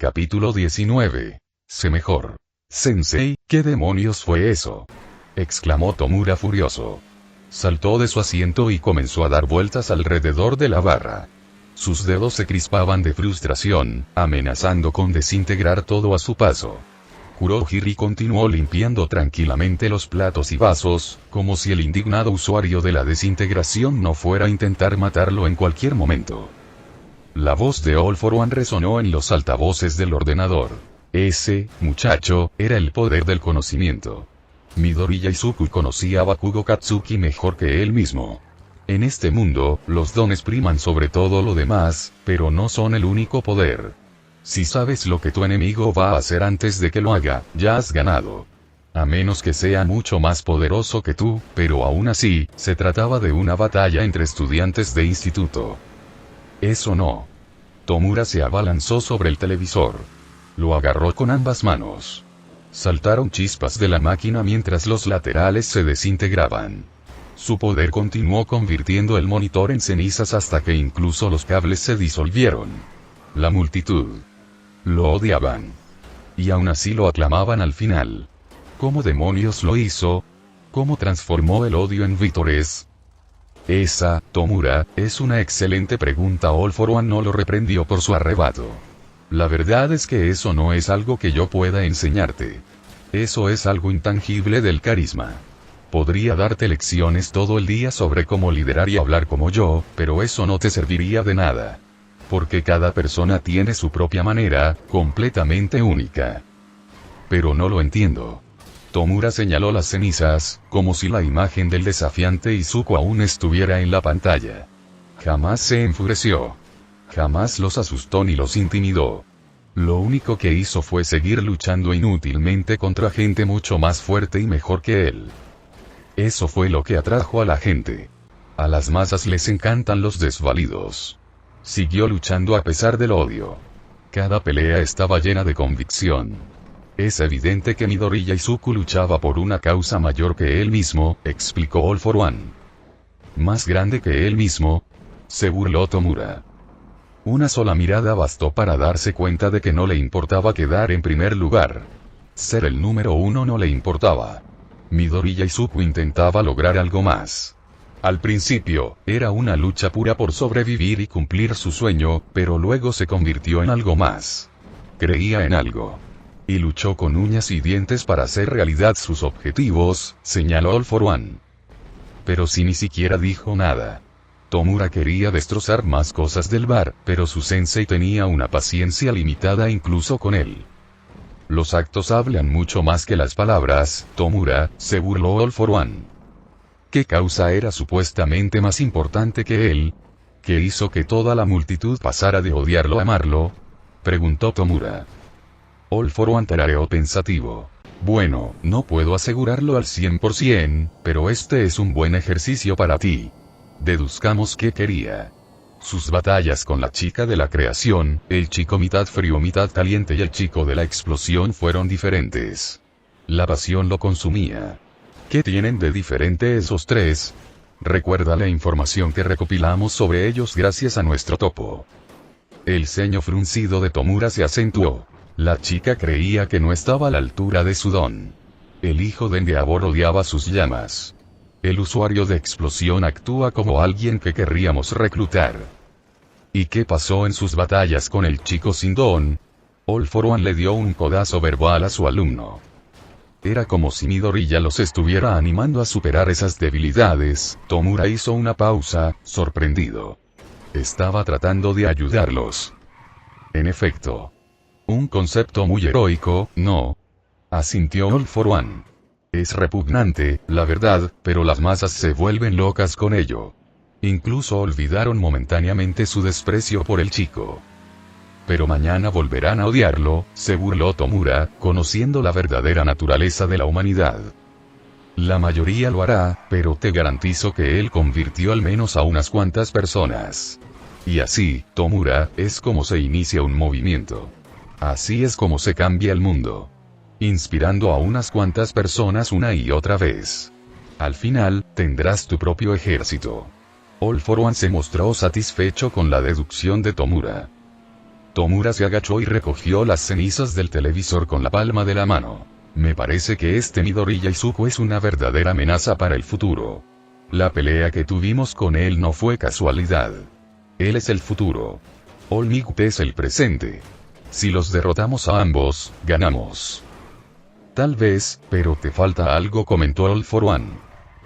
Capítulo 19. Sé mejor. Sensei, ¿qué demonios fue eso? Exclamó Tomura furioso. Saltó de su asiento y comenzó a dar vueltas alrededor de la barra. Sus dedos se crispaban de frustración, amenazando con desintegrar todo a su paso. Kurohiri continuó limpiando tranquilamente los platos y vasos, como si el indignado usuario de la desintegración no fuera a intentar matarlo en cualquier momento. La voz de All for One resonó en los altavoces del ordenador. Ese muchacho era el poder del conocimiento. Midori Yaisuku conocía a Bakugo Katsuki mejor que él mismo. En este mundo, los dones priman sobre todo lo demás, pero no son el único poder. Si sabes lo que tu enemigo va a hacer antes de que lo haga, ya has ganado. A menos que sea mucho más poderoso que tú, pero aún así, se trataba de una batalla entre estudiantes de instituto. Eso no. Tomura se abalanzó sobre el televisor. Lo agarró con ambas manos. Saltaron chispas de la máquina mientras los laterales se desintegraban. Su poder continuó convirtiendo el monitor en cenizas hasta que incluso los cables se disolvieron. La multitud lo odiaban. Y aún así lo aclamaban al final. ¿Cómo demonios lo hizo? ¿Cómo transformó el odio en vítores? Esa, Tomura, es una excelente pregunta. All for One no lo reprendió por su arrebato. La verdad es que eso no es algo que yo pueda enseñarte. Eso es algo intangible del carisma. Podría darte lecciones todo el día sobre cómo liderar y hablar como yo, pero eso no te serviría de nada. Porque cada persona tiene su propia manera, completamente única. Pero no lo entiendo. Tomura señaló las cenizas, como si la imagen del desafiante Izuku aún estuviera en la pantalla. Jamás se enfureció. Jamás los asustó ni los intimidó. Lo único que hizo fue seguir luchando inútilmente contra gente mucho más fuerte y mejor que él. Eso fue lo que atrajo a la gente. A las masas les encantan los desvalidos. Siguió luchando a pesar del odio. Cada pelea estaba llena de convicción. Es evidente que Midori Yaisuku luchaba por una causa mayor que él mismo, explicó All for One. ¿Más grande que él mismo? Se burló Tomura. Una sola mirada bastó para darse cuenta de que no le importaba quedar en primer lugar. Ser el número uno no le importaba. Midori Yaisuku intentaba lograr algo más. Al principio, era una lucha pura por sobrevivir y cumplir su sueño, pero luego se convirtió en algo más. Creía en algo. Y luchó con uñas y dientes para hacer realidad sus objetivos, señaló All for One. Pero si ni siquiera dijo nada. Tomura quería destrozar más cosas del bar, pero su sensei tenía una paciencia limitada incluso con él. Los actos hablan mucho más que las palabras, Tomura, se burló All for One. ¿Qué causa era supuestamente más importante que él? ¿Qué hizo que toda la multitud pasara de odiarlo a amarlo? Preguntó Tomura. All for One tarareó pensativo. Bueno, no puedo asegurarlo al 100%, pero este es un buen ejercicio para ti. Deduzcamos qué quería. Sus batallas con la chica de la creación, el chico mitad frío mitad caliente y el chico de la explosión fueron diferentes. La pasión lo consumía. ¿Qué tienen de diferente esos tres? Recuerda la información que recopilamos sobre ellos gracias a nuestro topo. El ceño fruncido de Tomura se acentuó. La chica creía que no estaba a la altura de su don. El hijo de Endeavor odiaba sus llamas. El usuario de explosión actúa como alguien que querríamos reclutar. ¿Y qué pasó en sus batallas con el chico sin don? All for One le dio un codazo verbal a su alumno. Era como si Midori ya los estuviera animando a superar esas debilidades. Tomura hizo una pausa, sorprendido. Estaba tratando de ayudarlos. En efecto. Un concepto muy heroico, ¿no? Asintió All for One. Es repugnante, la verdad, pero las masas se vuelven locas con ello. Incluso olvidaron momentáneamente su desprecio por el chico. Pero mañana volverán a odiarlo, se burló Tomura, conociendo la verdadera naturaleza de la humanidad. La mayoría lo hará, pero te garantizo que él convirtió al menos a unas cuantas personas. Y así, Tomura, es como se inicia un movimiento. Así es como se cambia el mundo. Inspirando a unas cuantas personas una y otra vez. Al final, tendrás tu propio ejército. All for One se mostró satisfecho con la deducción de Tomura. Tomura se agachó y recogió las cenizas del televisor con la palma de la mano. Me parece que este Midoriya Izuku es una verdadera amenaza para el futuro. La pelea que tuvimos con él no fue casualidad. Él es el futuro. All Might es el presente. Si los derrotamos a ambos, ganamos. Tal vez, pero te falta algo, comentó All For One.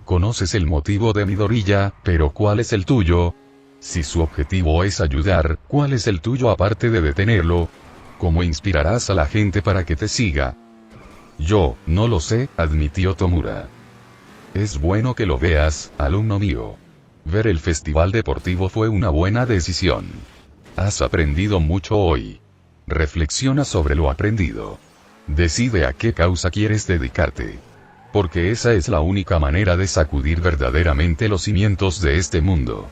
Conoces el motivo de Midoriya, pero ¿cuál es el tuyo? Si su objetivo es ayudar, ¿cuál es el tuyo aparte de detenerlo? ¿Cómo inspirarás a la gente para que te siga? Yo, no lo sé, admitió Tomura. Es bueno que lo veas, alumno mío. Ver el festival deportivo fue una buena decisión. Has aprendido mucho hoy. Reflexiona sobre lo aprendido. Decide a qué causa quieres dedicarte. Porque esa es la única manera de sacudir verdaderamente los cimientos de este mundo.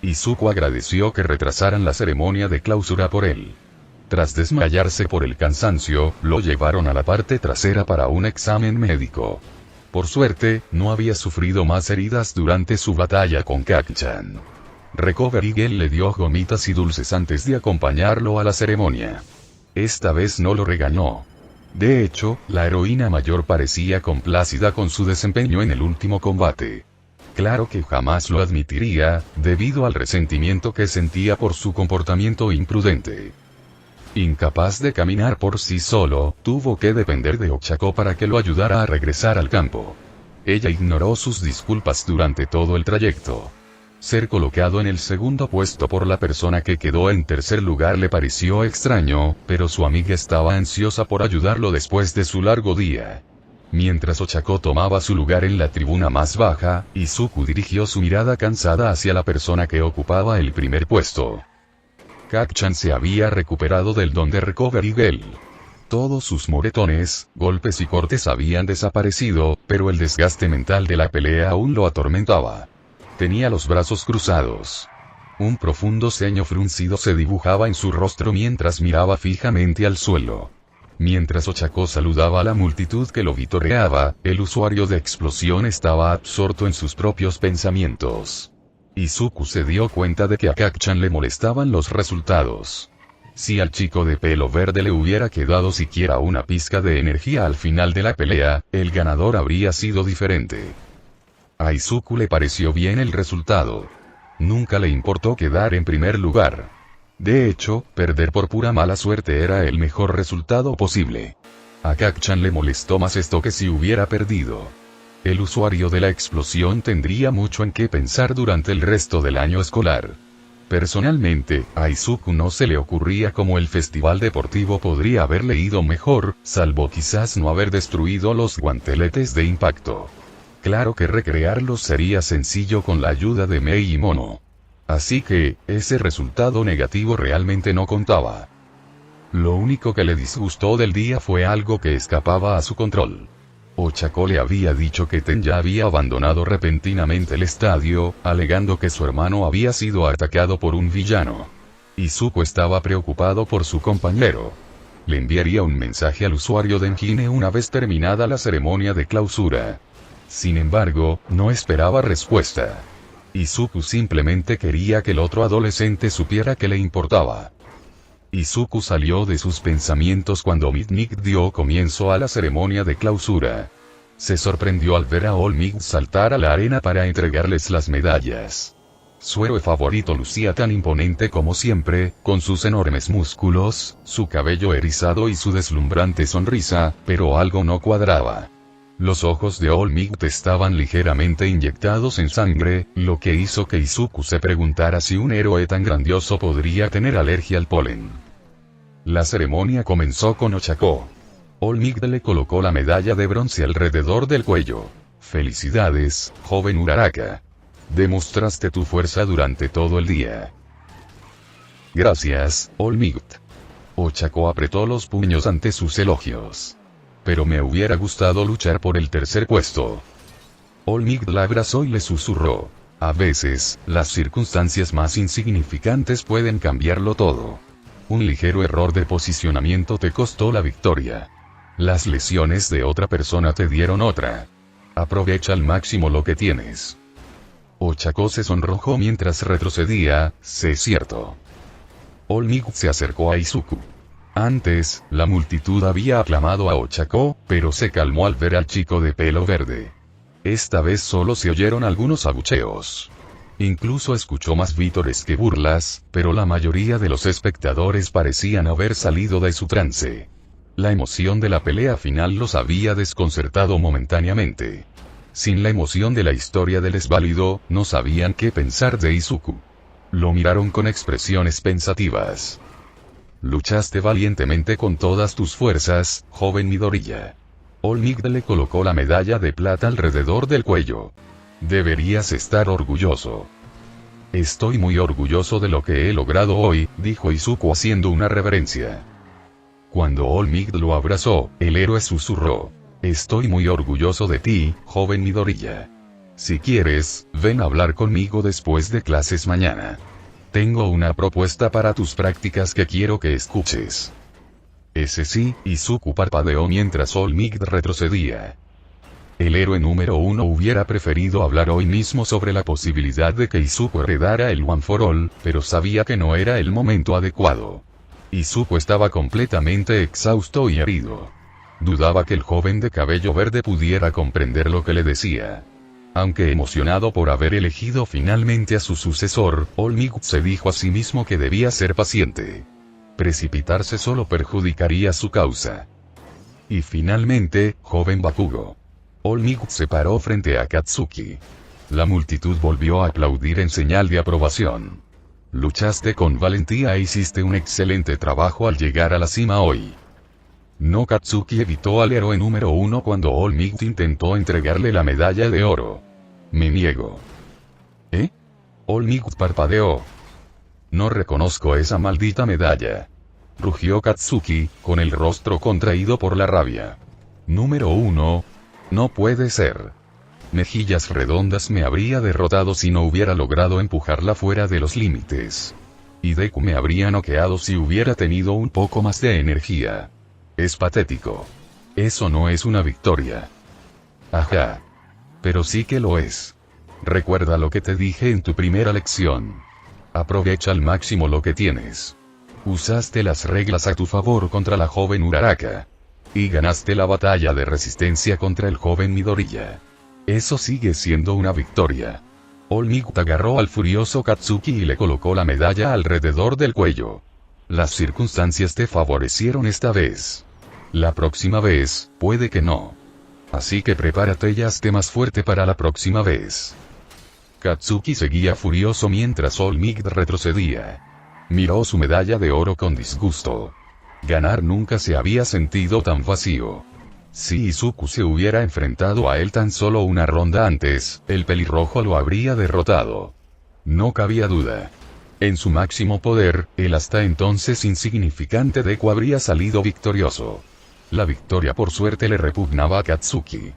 Izuku agradeció que retrasaran la ceremonia de clausura por él. Tras desmayarse por el cansancio, lo llevaron a la parte trasera para un examen médico. Por suerte, no había sufrido más heridas durante su batalla con Kacchan. Recovery Girl le dio gomitas y dulces antes de acompañarlo a la ceremonia. Esta vez no lo regañó. De hecho, la heroína mayor parecía complacida con su desempeño en el último combate. Claro que jamás lo admitiría, debido al resentimiento que sentía por su comportamiento imprudente. Incapaz de caminar por sí solo, tuvo que depender de Ochako para que lo ayudara a regresar al campo. Ella ignoró sus disculpas durante todo el trayecto. Ser colocado en el segundo puesto por la persona que quedó en tercer lugar le pareció extraño, pero su amiga estaba ansiosa por ayudarlo después de su largo día. Mientras Ochako tomaba su lugar en la tribuna más baja, Izuku dirigió su mirada cansada hacia la persona que ocupaba el primer puesto. Kacchan se había recuperado del don de Recovery Girl. Todos sus moretones, golpes y cortes habían desaparecido, pero el desgaste mental de la pelea aún lo atormentaba. Tenía los brazos cruzados. Un profundo ceño fruncido se dibujaba en su rostro mientras miraba fijamente al suelo. Mientras Ochako saludaba a la multitud que lo vitoreaba, el usuario de explosión estaba absorto en sus propios pensamientos. Izuku se dio cuenta de que a Kacchan le molestaban los resultados. Si al chico de pelo verde le hubiera quedado siquiera una pizca de energía al final de la pelea, el ganador habría sido diferente. A Izuku le pareció bien el resultado. Nunca le importó quedar en primer lugar. De hecho, perder por pura mala suerte era el mejor resultado posible. A Kacchan le molestó más esto que si hubiera perdido. El usuario de la explosión tendría mucho en qué pensar durante el resto del año escolar. Personalmente, a Izuku no se le ocurría cómo el festival deportivo podría haberle ido mejor, salvo quizás no haber destruido los guanteletes de impacto. Claro que recrearlos sería sencillo con la ayuda de Mei y Mono. Así que, ese resultado negativo realmente no contaba. Lo único que le disgustó del día fue algo que escapaba a su control. Ochako le había dicho que Tenya había abandonado repentinamente el estadio, alegando que su hermano había sido atacado por un villano. Izuku estaba preocupado por su compañero. Le enviaría un mensaje al usuario de Engine una vez terminada la ceremonia de clausura. Sin embargo, no esperaba respuesta. Izuku simplemente quería que el otro adolescente supiera que le importaba. Izuku salió de sus pensamientos cuando Midnight dio comienzo a la ceremonia de clausura. Se sorprendió al ver a All Might saltar a la arena para entregarles las medallas. Su héroe favorito lucía tan imponente como siempre, con sus enormes músculos, su cabello erizado y su deslumbrante sonrisa, pero algo no cuadraba. Los ojos de All Might estaban ligeramente inyectados en sangre, lo que hizo que Izuku se preguntara si un héroe tan grandioso podría tener alergia al polen. La ceremonia comenzó con Ochako. All Might le colocó la medalla de bronce alrededor del cuello. Felicidades, joven Uraraka. Demostraste tu fuerza durante todo el día. Gracias, All Might. Ochako apretó los puños ante sus elogios. Pero me hubiera gustado luchar por el tercer puesto. All Might la abrazó y le susurró. A veces, las circunstancias más insignificantes pueden cambiarlo todo. Un ligero error de posicionamiento te costó la victoria. Las lesiones de otra persona te dieron otra. Aprovecha al máximo lo que tienes. Ochako se sonrojó mientras retrocedía, sé cierto. All Might se acercó a Izuku. Antes, la multitud había aclamado a Ochako, pero se calmó al ver al chico de pelo verde. Esta vez solo se oyeron algunos abucheos. Incluso escuchó más vítores que burlas, pero la mayoría de los espectadores parecían haber salido de su trance. La emoción de la pelea final los había desconcertado momentáneamente. Sin la emoción de la historia del esválido, no sabían qué pensar de Izuku. Lo miraron con expresiones pensativas. Luchaste valientemente con todas tus fuerzas, joven Midoriya. All Might le colocó la medalla de plata alrededor del cuello. Deberías estar orgulloso. Estoy muy orgulloso de lo que he logrado hoy, dijo Izuku haciendo una reverencia. Cuando All Might lo abrazó, el héroe susurró. Estoy muy orgulloso de ti, joven Midoriya. Si quieres, ven a hablar conmigo después de clases mañana. Tengo una propuesta para tus prácticas que quiero que escuches. Ese sí, Izuku parpadeó mientras All Might retrocedía. El héroe número 1 hubiera preferido hablar hoy mismo sobre la posibilidad de que Izuku heredara el One for All, pero sabía que no era el momento adecuado. Izuku estaba completamente exhausto y herido. Dudaba que el joven de cabello verde pudiera comprender lo que le decía. Aunque emocionado por haber elegido finalmente a su sucesor, All Might se dijo a sí mismo que debía ser paciente. Precipitarse solo perjudicaría su causa. Y finalmente, joven Bakugo. All Might se paró frente a Katsuki. La multitud volvió a aplaudir en señal de aprobación. Luchaste con valentía e hiciste un excelente trabajo al llegar a la cima hoy. No, Katsuki evitó al héroe número 1 cuando All Might intentó entregarle la medalla de oro. Me niego. ¿Eh? All Might parpadeó. No reconozco esa maldita medalla. Rugió Katsuki, con el rostro contraído por la rabia. Número 1. No puede ser. Mejillas redondas me habría derrotado si no hubiera logrado empujarla fuera de los límites. Y Deku me habría noqueado si hubiera tenido un poco más de energía. Es patético. Eso no es una victoria. Ajá. Pero sí que lo es. Recuerda lo que te dije en tu primera lección. Aprovecha al máximo lo que tienes. Usaste las reglas a tu favor contra la joven Uraraka. Y ganaste la batalla de resistencia contra el joven Midoriya. Eso sigue siendo una victoria. All Might agarró al furioso Katsuki y le colocó la medalla alrededor del cuello. Las circunstancias te favorecieron esta vez. La próxima vez, puede que no. Así que prepárate y hazte más fuerte para la próxima vez. Katsuki seguía furioso mientras All Might retrocedía. Miró su medalla de oro con disgusto. Ganar nunca se había sentido tan vacío. Si Izuku se hubiera enfrentado a él tan solo una ronda antes, el pelirrojo lo habría derrotado. No cabía duda. En su máximo poder, el hasta entonces insignificante Deku habría salido victorioso. La victoria por suerte le repugnaba a Katsuki.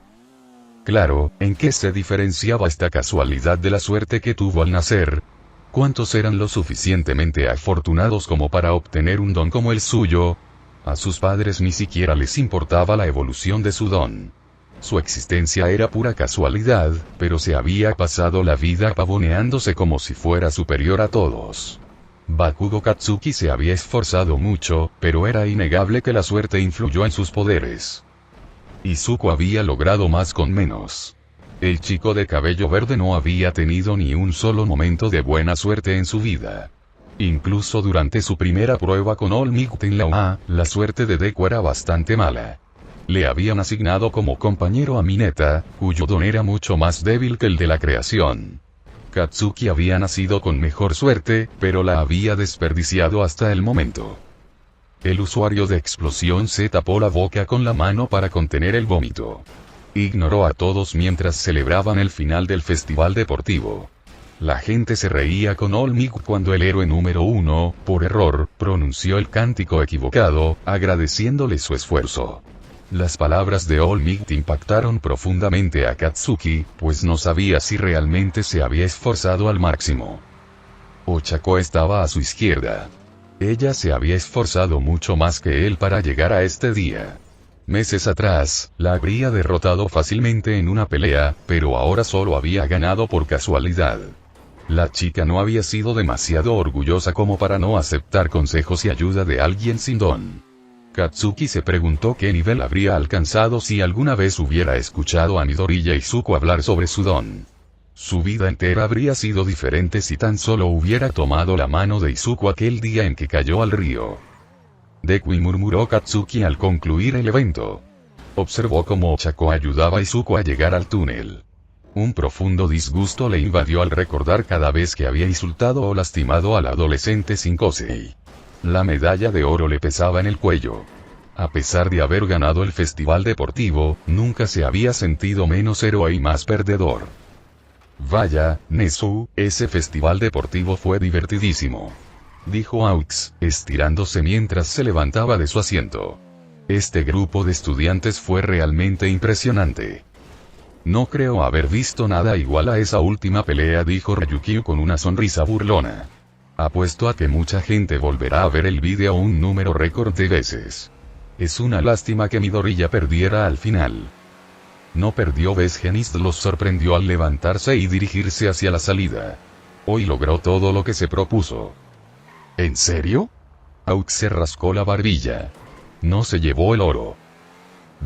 Claro, ¿en qué se diferenciaba esta casualidad de la suerte que tuvo al nacer? ¿Cuántos eran lo suficientemente afortunados como para obtener un don como el suyo? A sus padres ni siquiera les importaba la evolución de su don. Su existencia era pura casualidad, pero se había pasado la vida pavoneándose como si fuera superior a todos. Bakugo Katsuki se había esforzado mucho, pero era innegable que la suerte influyó en sus poderes. Izuku había logrado más con menos. El chico de cabello verde no había tenido ni un solo momento de buena suerte en su vida. Incluso durante su primera prueba con All Might en la UA, la suerte de Deku era bastante mala. Le habían asignado como compañero a Mineta, cuyo don era mucho más débil que el de la creación. Katsuki había nacido con mejor suerte, pero la había desperdiciado hasta el momento. El usuario de explosión se tapó la boca con la mano para contener el vómito. Ignoró a todos mientras celebraban el final del festival deportivo. La gente se reía con All Might cuando el héroe número 1, por error, pronunció el cántico equivocado, agradeciéndole su esfuerzo. Las palabras de All Might impactaron profundamente a Katsuki, pues no sabía si realmente se había esforzado al máximo. Ochako estaba a su izquierda. Ella se había esforzado mucho más que él para llegar a este día. Meses atrás, la habría derrotado fácilmente en una pelea, pero ahora solo había ganado por casualidad. La chica no había sido demasiado orgullosa como para no aceptar consejos y ayuda de alguien sin don. Katsuki se preguntó qué nivel habría alcanzado si alguna vez hubiera escuchado a Midoriya Izuku hablar sobre su don. Su vida entera habría sido diferente si tan solo hubiera tomado la mano de Izuku aquel día en que cayó al río. Dekui, murmuró Katsuki al concluir el evento. Observó cómo Ochako ayudaba a Izuku a llegar al túnel. Un profundo disgusto le invadió al recordar cada vez que había insultado o lastimado al adolescente sin Kosei. La medalla de oro le pesaba en el cuello. A pesar de haber ganado el festival deportivo, nunca se había sentido menos héroe y más perdedor. Vaya, Nezu, ese festival deportivo fue divertidísimo, dijo Aux, estirándose mientras se levantaba de su asiento. Este grupo de estudiantes fue realmente impresionante. No creo haber visto nada igual a esa última pelea, dijo Ryukyu con una sonrisa burlona. Apuesto a que mucha gente volverá a ver el vídeo un número récord de veces. Es una lástima que Midoriya perdiera al final. No perdió, Genis los sorprendió al levantarse y dirigirse hacia la salida. Hoy logró todo lo que se propuso. ¿En serio? Aux se rascó la barbilla. No se llevó el oro.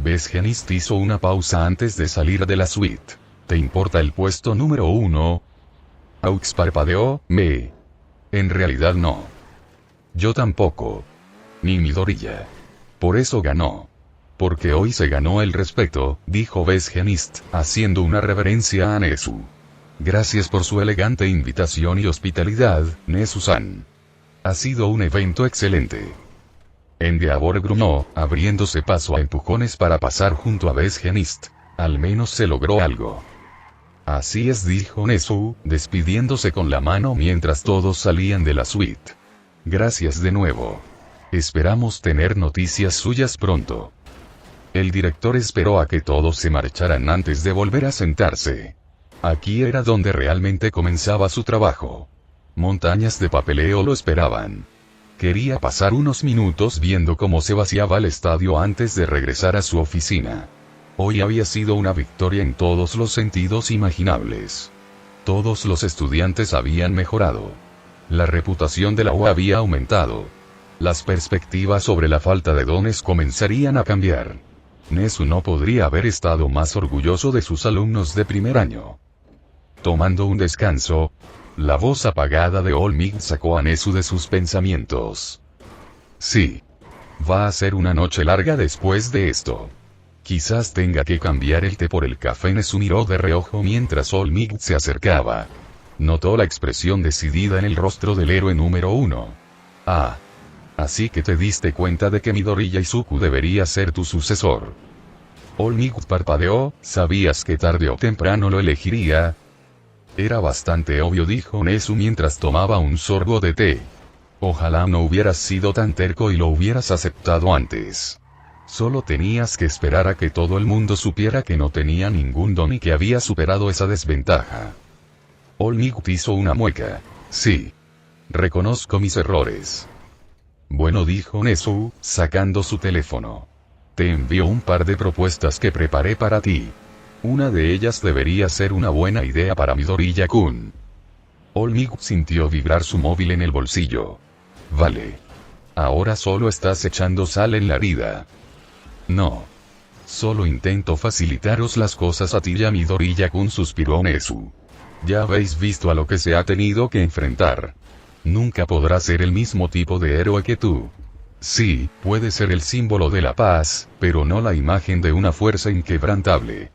Genis hizo una pausa antes de salir de la suite. ¿Te importa el puesto número 1? Aux parpadeó. En realidad no. Yo tampoco. Ni Midoriya. Por eso ganó. Porque hoy se ganó el respeto, dijo Genis, haciendo una reverencia a Nezu. Gracias por su elegante invitación y hospitalidad, Nezu-san. Ha sido un evento excelente. Endeavor gruñó, abriéndose paso a empujones para pasar junto a Genis. Al menos se logró algo. Así es, dijo Nezu, despidiéndose con la mano mientras todos salían de la suite. Gracias de nuevo. Esperamos tener noticias suyas pronto. El director esperó a que todos se marcharan antes de volver a sentarse. Aquí era donde realmente comenzaba su trabajo. Montañas de papeleo lo esperaban. Quería pasar unos minutos viendo cómo se vaciaba el estadio antes de regresar a su oficina. Hoy había sido una victoria en todos los sentidos imaginables. Todos los estudiantes habían mejorado. La reputación de la UA había aumentado. Las perspectivas sobre la falta de dones comenzarían a cambiar. Nezu no podría haber estado más orgulloso de sus alumnos de primer año. Tomando un descanso, la voz apagada de All Might sacó a Nezu de sus pensamientos. Sí. Va a ser una noche larga después de esto. Quizás tenga que cambiar el té por el café. Nezu miró de reojo mientras All Might se acercaba. Notó la expresión decidida en el rostro del héroe número 1. Ah. Así que te diste cuenta de que Midoriya Izuku debería ser tu sucesor. All Might parpadeó. ¿Sabías que tarde o temprano lo elegiría? Era bastante obvio, dijo Nezu mientras tomaba un sorbo de té. Ojalá no hubieras sido tan terco y lo hubieras aceptado antes. Solo tenías que esperar a que todo el mundo supiera que no tenía ningún don y que había superado esa desventaja. All Might hizo una mueca. Sí. Reconozco mis errores. Bueno, dijo Nezu, sacando su teléfono. Te envío un par de propuestas que preparé para ti. Una de ellas debería ser una buena idea para Midoriya-kun. All Might sintió vibrar su móvil en el bolsillo. Vale. Ahora solo estás echando sal en la herida. No. Solo intento facilitaros las cosas a ti y a Midoriya-kun, suspiró Nezu. Ya habéis visto a lo que se ha tenido que enfrentar. Nunca podrá ser el mismo tipo de héroe que tú. Sí, puede ser el símbolo de la paz, pero no la imagen de una fuerza inquebrantable.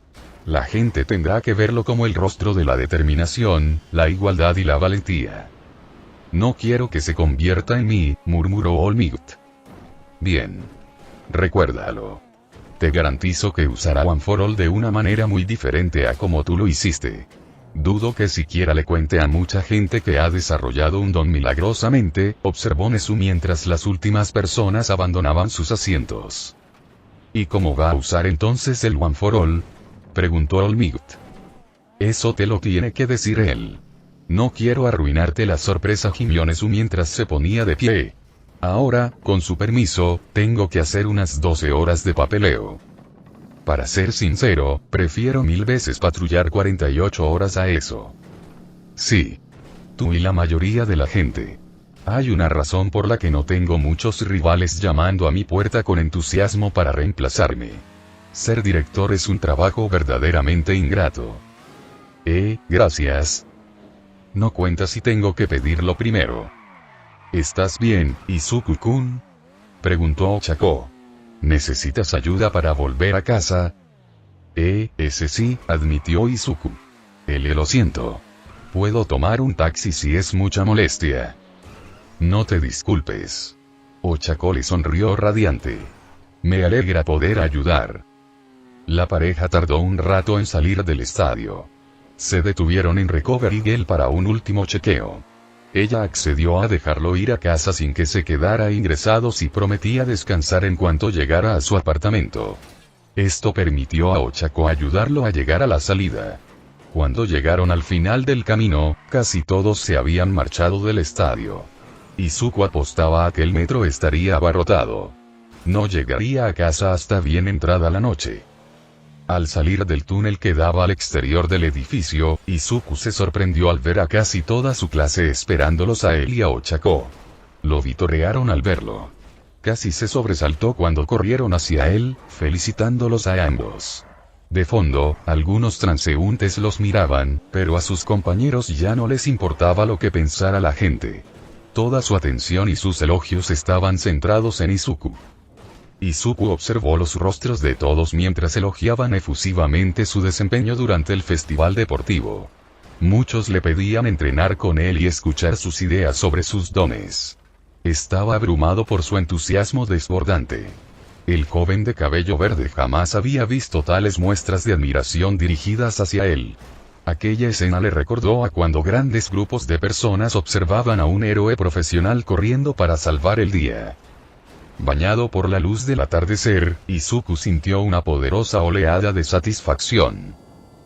La gente tendrá que verlo como el rostro de la determinación, la igualdad y la valentía. No quiero que se convierta en mí, murmuró All Might. Bien. Recuérdalo. Te garantizo que usará One for All de una manera muy diferente a como tú lo hiciste. Dudo que siquiera le cuente a mucha gente que ha desarrollado un don milagrosamente, observó Nezu mientras las últimas personas abandonaban sus asientos. ¿Y cómo va a usar entonces el One for All? Preguntó All Might. Eso te lo tiene que decir él. No quiero arruinarte la sorpresa, gimió Nezu mientras se ponía de pie. Ahora, con su permiso, tengo que hacer unas 12 horas de papeleo. Para ser sincero, prefiero 1000 veces patrullar 48 horas a eso. Sí. Tú y la mayoría de la gente. Hay una razón por la que no tengo muchos rivales llamando a mi puerta con entusiasmo para reemplazarme. Ser director es un trabajo verdaderamente ingrato. Gracias. No cuenta si tengo que pedirlo primero. ¿Estás bien, Izuku-kun? Preguntó Ochako. ¿Necesitas ayuda para volver a casa? Ese sí, admitió Izuku. Lo siento. Puedo tomar un taxi si es mucha molestia. No te disculpes. Ochako le sonrió radiante. Me alegra poder ayudar. La pareja tardó un rato en salir del estadio. Se detuvieron en Recovery Gel para un último chequeo. Ella accedió a dejarlo ir a casa sin que se quedara ingresado y prometía descansar en cuanto llegara a su apartamento. Esto permitió a Ochako ayudarlo a llegar a la salida. Cuando llegaron al final del camino, casi todos se habían marchado del estadio. Izuku apostaba a que el metro estaría abarrotado. No llegaría a casa hasta bien entrada la noche. Al salir del túnel que daba al exterior del edificio, Izuku se sorprendió al ver a casi toda su clase esperándolos a él y a Ochako. Lo vitorearon al verlo. Casi se sobresaltó cuando corrieron hacia él, felicitándolos a ambos. De fondo, algunos transeúntes los miraban, pero a sus compañeros ya no les importaba lo que pensara la gente. Toda su atención y sus elogios estaban centrados en Izuku. Izuku observó los rostros de todos mientras elogiaban efusivamente su desempeño durante el festival deportivo. Muchos le pedían entrenar con él y escuchar sus ideas sobre sus dones. Estaba abrumado por su entusiasmo desbordante. El joven de cabello verde jamás había visto tales muestras de admiración dirigidas hacia él. Aquella escena le recordó a cuando grandes grupos de personas observaban a un héroe profesional corriendo para salvar el día. Bañado por la luz del atardecer, Izuku sintió una poderosa oleada de satisfacción.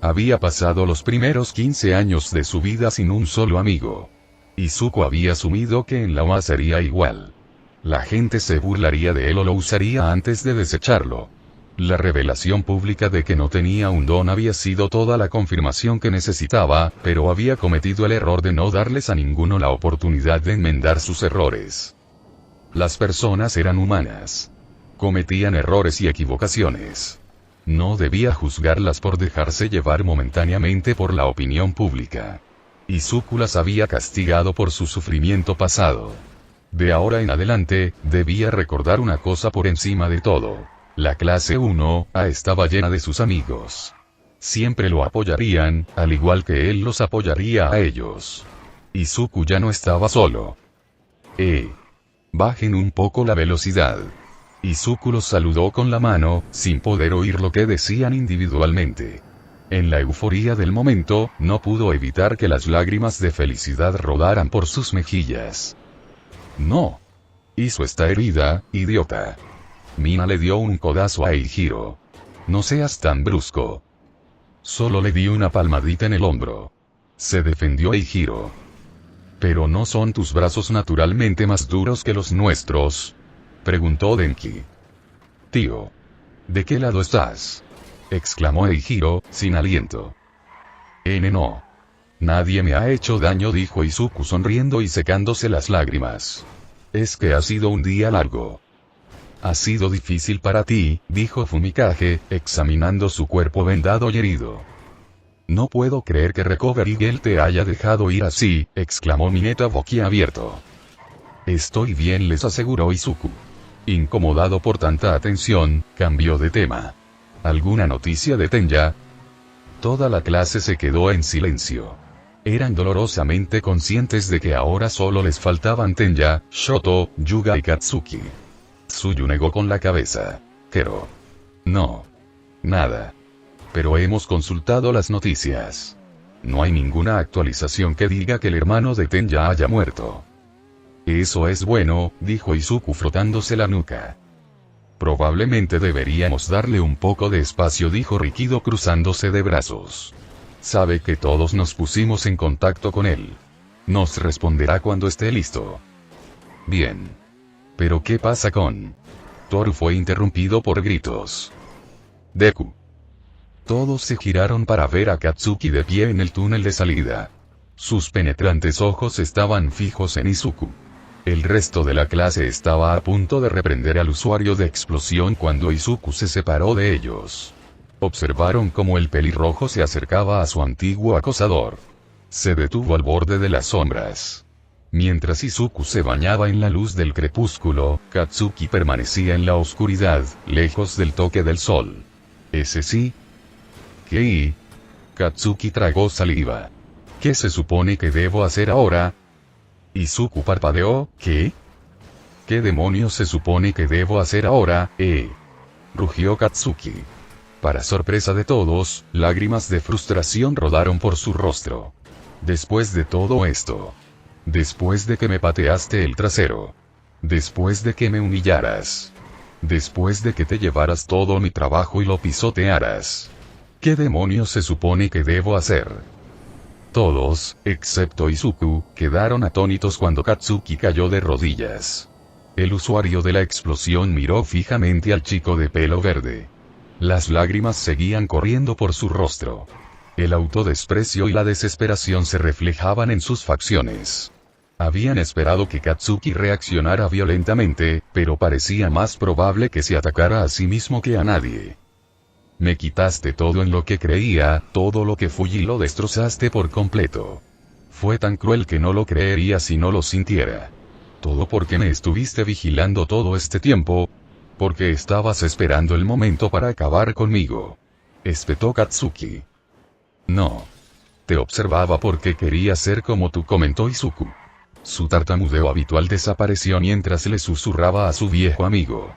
Había pasado los primeros 15 años de su vida sin un solo amigo. Izuku había asumido que en la UA sería igual. La gente se burlaría de él o lo usaría antes de desecharlo. La revelación pública de que no tenía un don había sido toda la confirmación que necesitaba, pero había cometido el error de no darles a ninguno la oportunidad de enmendar sus errores. Las personas eran humanas. Cometían errores y equivocaciones. No debía juzgarlas por dejarse llevar momentáneamente por la opinión pública. Izuku las había castigado por su sufrimiento pasado. De ahora en adelante, debía recordar una cosa por encima de todo. La clase 1A estaba llena de sus amigos. Siempre lo apoyarían, al igual que él los apoyaría a ellos. Izuku ya no estaba solo. Bajen un poco la velocidad. Izuku los saludó con la mano, sin poder oír lo que decían individualmente. En la euforía del momento, no pudo evitar que las lágrimas de felicidad rodaran por sus mejillas. No. Izu está herida, idiota. Mina le dio un codazo a Eijiro. No seas tan brusco. Solo le di una palmadita en el hombro. Se defendió Eijiro. ¿Pero no son tus brazos naturalmente más duros que los nuestros? Preguntó Denki. Tío. ¿De qué lado estás? Exclamó Eijiro, sin aliento. No. Nadie me ha hecho daño, dijo Izuku sonriendo y secándose las lágrimas. Es que ha sido un día largo. Ha sido difícil para ti, dijo Fumikage, examinando su cuerpo vendado y herido. No puedo creer que Recovery Gel te haya dejado ir así, exclamó Mineta boquiabierto. Estoy bien, les aseguró Izuku. Incomodado por tanta atención, cambió de tema. ¿Alguna noticia de Tenya? Toda la clase se quedó en silencio. Eran dolorosamente conscientes de que ahora solo les faltaban Tenya, Shoto, Yuga y Katsuki. Tsuyu negó con la cabeza. Kero. No. Nada. Pero hemos consultado las noticias. No hay ninguna actualización que diga que el hermano de Tenya haya muerto. Eso es bueno, dijo Izuku frotándose la nuca. Probablemente deberíamos darle un poco de espacio, dijo Rikido cruzándose de brazos. Sabe que todos nos pusimos en contacto con él. Nos responderá cuando esté listo. Bien. ¿Pero qué pasa con...? Toru fue interrumpido por gritos. Deku. Todos se giraron para ver a Katsuki de pie en el túnel de salida. Sus penetrantes ojos estaban fijos en Izuku. El resto de la clase estaba a punto de reprender al usuario de explosión cuando Izuku se separó de ellos. Observaron cómo el pelirrojo se acercaba a su antiguo acosador. Se detuvo al borde de las sombras. Mientras Izuku se bañaba en la luz del crepúsculo, Katsuki permanecía en la oscuridad, lejos del toque del sol. ¿Ese sí? ¿Qué? Katsuki tragó saliva. ¿Qué se supone que debo hacer ahora? Izuku parpadeó. ¿Qué? ¿Qué demonios se supone que debo hacer ahora, rugió Katsuki. Para sorpresa de todos, lágrimas de frustración rodaron por su rostro. Después de todo esto. Después de que me pateaste el trasero. Después de que me humillaras. Después de que te llevaras todo mi trabajo y lo pisotearas. ¿Qué demonios se supone que debo hacer? Todos, excepto Izuku, quedaron atónitos cuando Katsuki cayó de rodillas. El usuario de la explosión miró fijamente al chico de pelo verde. Las lágrimas seguían corriendo por su rostro. El autodesprecio y la desesperación se reflejaban en sus facciones. Habían esperado que Katsuki reaccionara violentamente, pero parecía más probable que se atacara a sí mismo que a nadie. Me quitaste todo en lo que creía, todo lo que fui y lo destrozaste por completo. Fue tan cruel que no lo creería si no lo sintiera. Todo porque me estuviste vigilando todo este tiempo. Porque estabas esperando el momento para acabar conmigo. Espetó Katsuki. No. Te observaba porque quería ser como tú, comentó Izuku. Su tartamudeo habitual desapareció mientras le susurraba a su viejo amigo.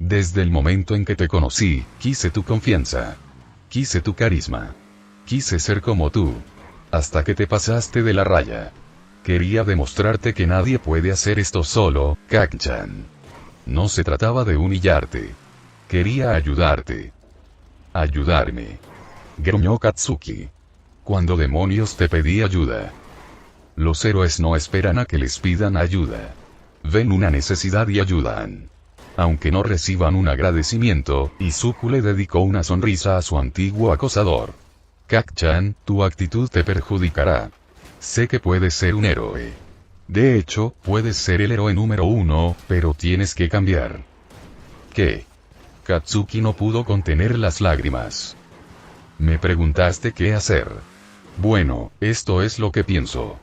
Desde el momento en que te conocí, quise tu confianza. Quise tu carisma. Quise ser como tú. Hasta que te pasaste de la raya. Quería demostrarte que nadie puede hacer esto solo, Kacchan. No se trataba de humillarte. Quería ayudarte. Ayudarme. Gruñó Katsuki. ¿Cuándo demonios te pedí ayuda? Los héroes no esperan a que les pidan ayuda. Ven una necesidad y ayudan. Aunque no reciban un agradecimiento, Izuku le dedicó una sonrisa a su antiguo acosador. Kacchan, tu actitud te perjudicará. Sé que puedes ser un héroe. De hecho, puedes ser el héroe número 1, pero tienes que cambiar. ¿Qué? Katsuki no pudo contener las lágrimas. Me preguntaste qué hacer. Bueno, esto es lo que pienso.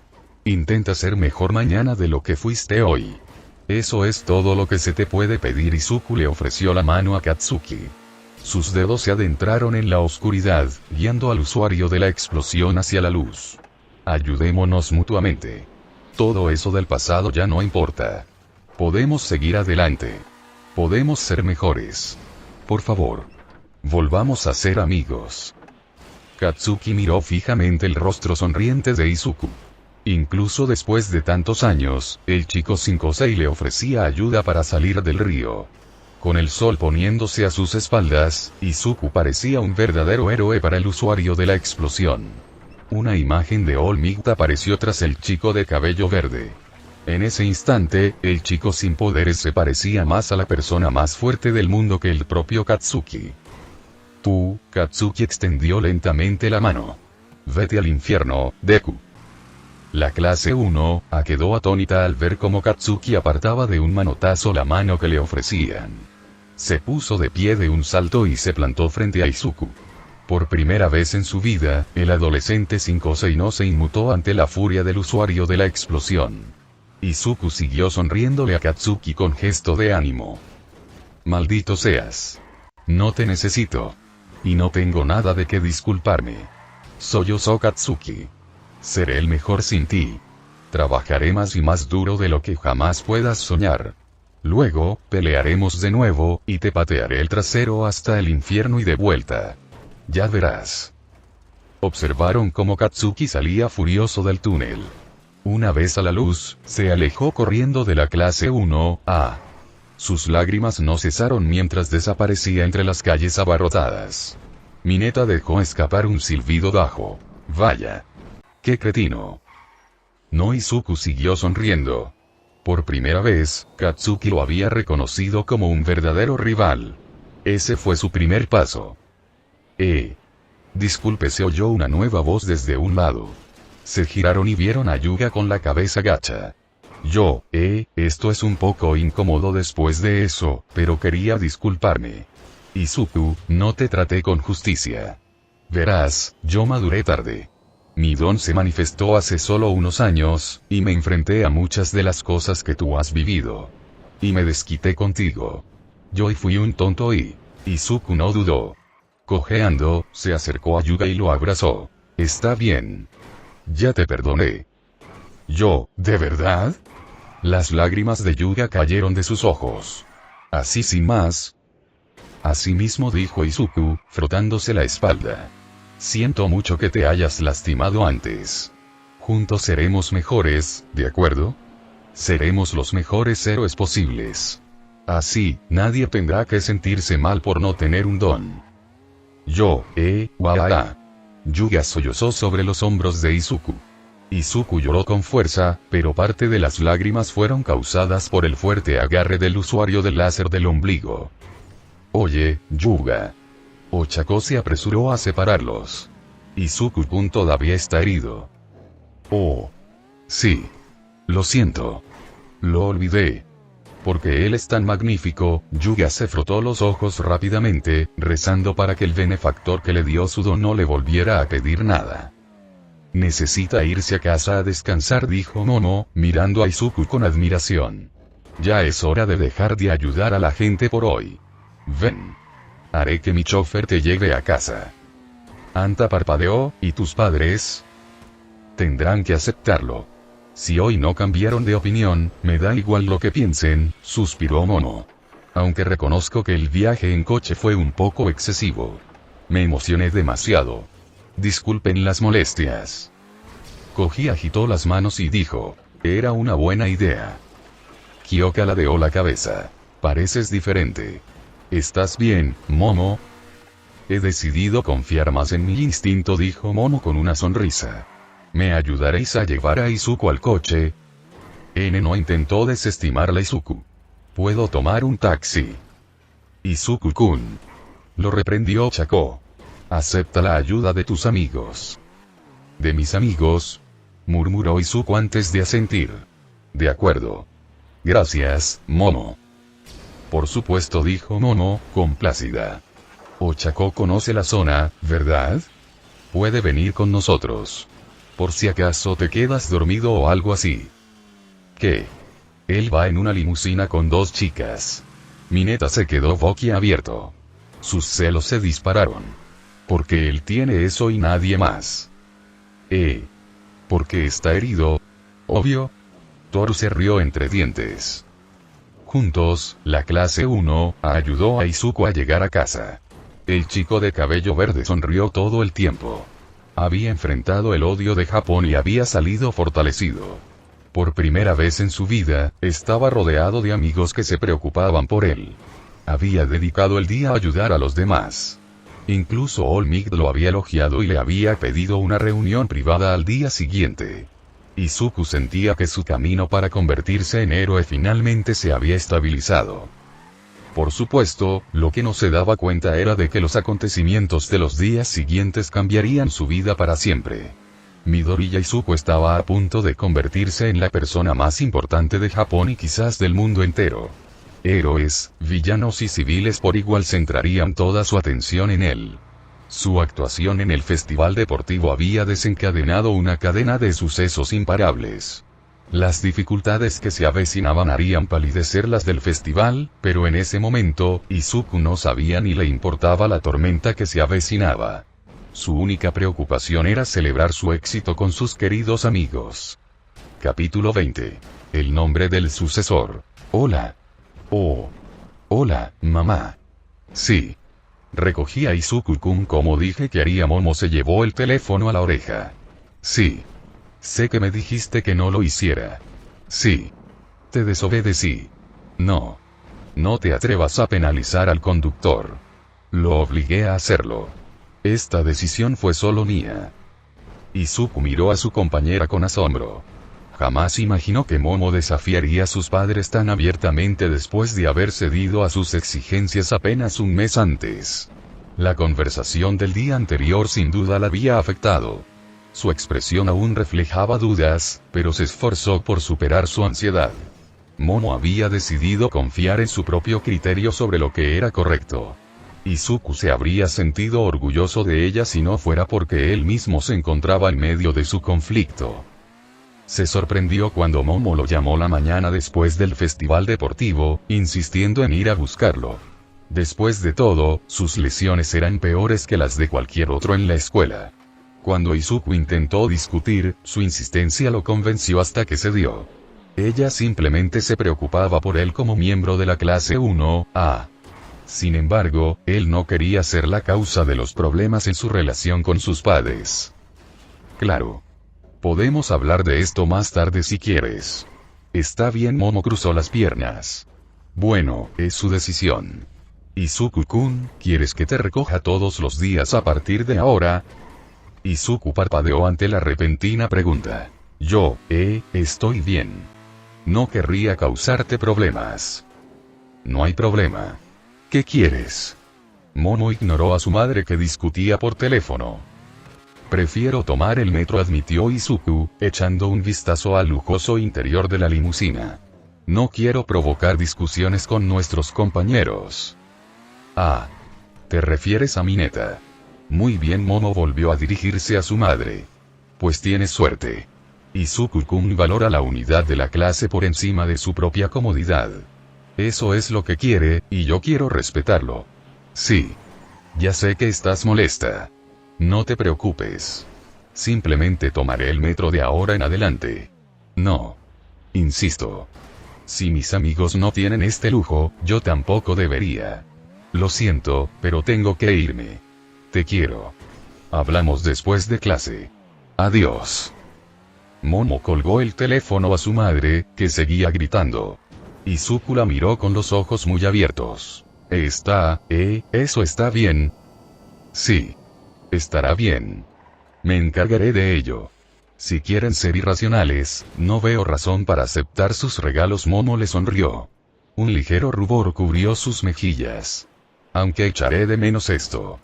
Intenta ser mejor mañana de lo que fuiste hoy. Eso es todo lo que se te puede pedir. Izuku le ofreció la mano a Katsuki. Sus dedos se adentraron en la oscuridad, guiando al usuario de la explosión hacia la luz. Ayudémonos mutuamente. Todo eso del pasado ya no importa. Podemos seguir adelante. Podemos ser mejores. Por favor. Volvamos a ser amigos. Katsuki miró fijamente el rostro sonriente de Izuku. Incluso después de tantos años, el chico Shinkosei le ofrecía ayuda para salir del río. Con el sol poniéndose a sus espaldas, Izuku parecía un verdadero héroe para el usuario de la explosión. Una imagen de All Might apareció tras el chico de cabello verde. En ese instante, el chico sin poderes se parecía más a la persona más fuerte del mundo que el propio Katsuki. Tú, Katsuki extendió lentamente la mano. Vete al infierno, Deku. La clase 1, quedó atónita al ver cómo Katsuki apartaba de un manotazo la mano que le ofrecían. Se puso de pie de un salto y se plantó frente a Izuku. Por primera vez en su vida, el adolescente Shinkosei no se inmutó ante la furia del usuario de la explosión. Izuku siguió sonriéndole a Katsuki con gesto de ánimo. Maldito seas. No te necesito. Y no tengo nada de qué disculparme. Sollozó Katsuki. Seré el mejor sin ti. Trabajaré más y más duro de lo que jamás puedas soñar. Luego, pelearemos de nuevo, y te patearé el trasero hasta el infierno y de vuelta. Ya verás. Observaron cómo Katsuki salía furioso del túnel. Una vez a la luz, se alejó corriendo de la clase 1A. Sus lágrimas no cesaron mientras desaparecía entre las calles abarrotadas. Mineta dejó escapar un silbido bajo. Vaya. ¡Qué cretino! No. Izuku siguió sonriendo. Por primera vez, Katsuki lo había reconocido como un verdadero rival. Ese fue su primer paso. Disculpe, se oyó una nueva voz desde un lado. Se giraron y vieron a Yuga con la cabeza gacha. Esto es un poco incómodo después de eso, pero quería disculparme. Izuku, no te traté con justicia. Verás, yo maduré tarde. Mi don se manifestó hace solo unos años, y me enfrenté a muchas de las cosas que tú has vivido. Y me desquité contigo. Yo fui un tonto y... Izuku no dudó. Cojeando, se acercó a Yuga y lo abrazó. Está bien. Ya te perdoné. ¿De verdad? Las lágrimas de Yuga cayeron de sus ojos. Así sin más. Así mismo dijo Izuku, frotándose la espalda. Siento mucho que te hayas lastimado antes. Juntos seremos mejores, ¿de acuerdo? Seremos los mejores héroes posibles. Así, nadie tendrá que sentirse mal por no tener un don. Yuga sollozó sobre los hombros de Izuku. Izuku lloró con fuerza, pero parte de las lágrimas fueron causadas por el fuerte agarre del usuario del láser del ombligo. Oye, Yuga. Ochako se apresuró a separarlos. Izuku todavía está herido. Oh. Sí. Lo siento. Lo olvidé. Porque él es tan magnífico, Yuga se frotó los ojos rápidamente, rezando para que el benefactor que le dio su don no le volviera a pedir nada. Necesita irse a casa a descansar, dijo Momo, mirando a Izuku con admiración. Ya es hora de dejar de ayudar a la gente por hoy. Ven. Haré que mi chofer te lleve a casa. Anta parpadeó, ¿y tus padres? Tendrán que aceptarlo. Si hoy no cambiaron de opinión, me da igual lo que piensen, suspiró Momo. Aunque reconozco que el viaje en coche fue un poco excesivo. Me emocioné demasiado. Disculpen las molestias. Koji agitó las manos y dijo, era una buena idea. Kyoka ladeó la cabeza. Pareces diferente. ¿Estás bien, Momo? He decidido confiar más en mi instinto, dijo Momo con una sonrisa. ¿Me ayudaréis a llevar a Izuku al coche? No intentó desestimar a Izuku. ¿Puedo tomar un taxi? Izuku-kun. Lo reprendió Chako. Acepta la ayuda de tus amigos. ¿De mis amigos? Murmuró Izuku antes de asentir. De acuerdo. Gracias, Momo. Por supuesto, dijo Momo, complácida. Ochako conoce la zona, ¿verdad? Puede venir con nosotros. Por si acaso te quedas dormido o algo así. ¿Qué? Él va en una limusina con dos chicas. Mineta se quedó boquiabierto. Sus celos se dispararon. Porque él tiene eso y nadie más. Porque está herido. Obvio. Toru se rió entre dientes. Juntos, la clase 1 ayudó a Izuku a llegar a casa. El chico de cabello verde sonrió todo el tiempo. Había enfrentado el odio de Japón y había salido fortalecido. Por primera vez en su vida, estaba rodeado de amigos que se preocupaban por él. Había dedicado el día a ayudar a los demás. Incluso All Might lo había elogiado y le había pedido una reunión privada al día siguiente. Izuku sentía que su camino para convertirse en héroe finalmente se había estabilizado. Por supuesto, lo que no se daba cuenta era de que los acontecimientos de los días siguientes cambiarían su vida para siempre. Midoriya Izuku estaba a punto de convertirse en la persona más importante de Japón y quizás del mundo entero. Héroes, villanos y civiles por igual centrarían toda su atención en él. Su actuación en el festival deportivo había desencadenado una cadena de sucesos imparables. Las dificultades que se avecinaban harían palidecer las del festival, pero en ese momento, Izuku no sabía ni le importaba la tormenta que se avecinaba. Su única preocupación era celebrar su éxito con sus queridos amigos. Capítulo 20. El nombre del sucesor. Hola. Oh. Hola, mamá. Sí. Recogí a Izuku-kun como dije que haría. Momo se llevó el teléfono a la oreja. Sí. Sé que me dijiste que no lo hiciera. Sí. Te desobedecí. No. No te atrevas a penalizar al conductor. Lo obligué a hacerlo. Esta decisión fue solo mía. Izuku miró a su compañera con asombro. Jamás imaginó que Momo desafiaría a sus padres tan abiertamente después de haber cedido a sus exigencias apenas un mes antes. La conversación del día anterior sin duda la había afectado. Su expresión aún reflejaba dudas, pero se esforzó por superar su ansiedad. Momo había decidido confiar en su propio criterio sobre lo que era correcto. Izuku se habría sentido orgulloso de ella si no fuera porque él mismo se encontraba en medio de su conflicto. Se sorprendió cuando Momo lo llamó la mañana después del festival deportivo, insistiendo en ir a buscarlo. Después de todo, sus lesiones eran peores que las de cualquier otro en la escuela. Cuando Izuku intentó discutir, su insistencia lo convenció hasta que cedió. Ella simplemente se preocupaba por él como miembro de la clase 1A. Sin embargo, él no quería ser la causa de los problemas en su relación con sus padres. Claro. Podemos hablar de esto más tarde si quieres. Está bien. Momo cruzó las piernas. Bueno, es su decisión. Izuku-kun, ¿quieres que te recoja todos los días a partir de ahora? Izuku parpadeó ante la repentina pregunta. Yo, estoy bien. No querría causarte problemas. No hay problema. ¿Qué quieres? Momo ignoró a su madre que discutía por teléfono. Prefiero tomar el metro, admitió Izuku, echando un vistazo al lujoso interior de la limusina. No quiero provocar discusiones con nuestros compañeros. Ah. ¿Te refieres a Mineta? Muy bien. Momo volvió a dirigirse a su madre. Pues tienes suerte. Izuku-kun valora la unidad de la clase por encima de su propia comodidad. Eso es lo que quiere, y yo quiero respetarlo. Sí. Ya sé que estás molesta. No te preocupes. Simplemente tomaré el metro de ahora en adelante. No. Insisto. Si mis amigos no tienen este lujo, yo tampoco debería. Lo siento, pero tengo que irme. Te quiero. Hablamos después de clase. Adiós. Momo colgó el teléfono a su madre, que seguía gritando. Izuku la miró con los ojos muy abiertos. ¿Eso está bien? Sí. Estará bien. Me encargaré de ello. Si quieren ser irracionales, no veo razón para aceptar sus regalos. Momo le sonrió. Un ligero rubor cubrió sus mejillas. Aunque echaré de menos esto.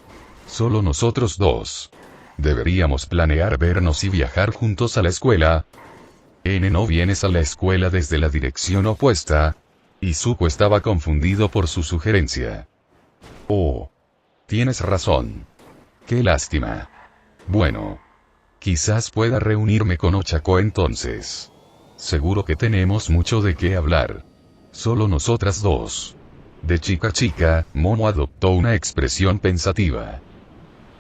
Solo nosotros dos. Deberíamos planear vernos y viajar juntos a la escuela. ¿No vienes a la escuela desde la dirección opuesta? Izuku estaba confundido por su sugerencia. Oh. Tienes razón. Qué lástima. Bueno. Quizás pueda reunirme con Ochako entonces. Seguro que tenemos mucho de qué hablar. Solo nosotras dos. De chica a chica, Momo adoptó una expresión pensativa.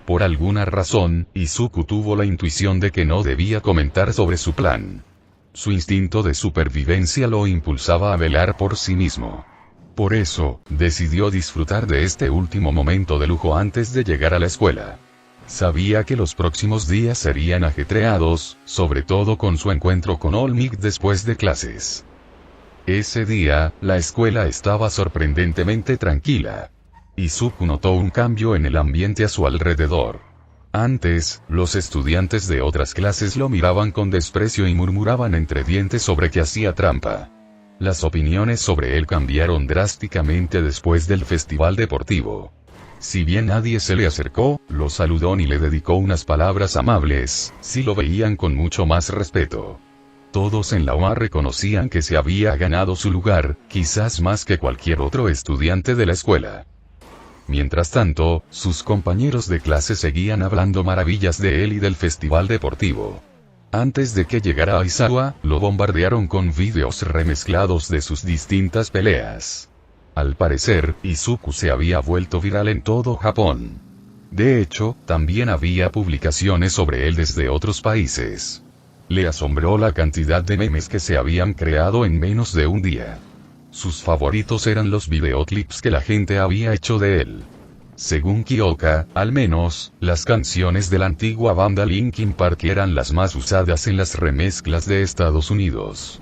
Por alguna razón, Izuku tuvo la intuición de que no debía comentar sobre su plan. Su instinto de supervivencia lo impulsaba a velar por sí mismo. Por eso, decidió disfrutar de este último momento de lujo antes de llegar a la escuela. Sabía que los próximos días serían ajetreados, sobre todo con su encuentro con Olmec después de clases. Ese día, la escuela estaba sorprendentemente tranquila. Izuku notó un cambio en el ambiente a su alrededor. Antes, los estudiantes de otras clases lo miraban con desprecio y murmuraban entre dientes sobre que hacía trampa. Las opiniones sobre él cambiaron drásticamente después del festival deportivo. Si bien nadie se le acercó, lo saludó ni le dedicó unas palabras amables, sí lo veían con mucho más respeto. Todos en la UA reconocían que se había ganado su lugar, quizás más que cualquier otro estudiante de la escuela. Mientras tanto, sus compañeros de clase seguían hablando maravillas de él y del festival deportivo. Antes de que llegara a Aizawa, lo bombardearon con vídeos remezclados de sus distintas peleas. Al parecer, Izuku se había vuelto viral en todo Japón. De hecho, también había publicaciones sobre él desde otros países. Le asombró la cantidad de memes que se habían creado en menos de un día. Sus favoritos eran los videoclips que la gente había hecho de él. Según Kyoka, al menos, las canciones de la antigua banda Linkin Park eran las más usadas en las remezclas de Estados Unidos.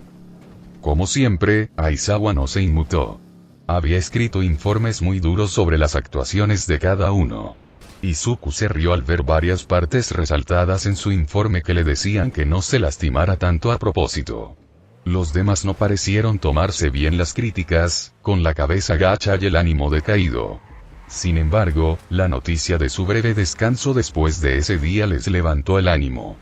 Como siempre, Aizawa no se inmutó. Había escrito informes muy duros sobre las actuaciones de cada uno. Izuku se rió al ver varias partes resaltadas en su informe que le decían que no se lastimara tanto a propósito. Los demás no parecieron tomarse bien las críticas, con la cabeza gacha y el ánimo decaído. Sin embargo, la noticia de su breve descanso después de ese día les levantó el ánimo.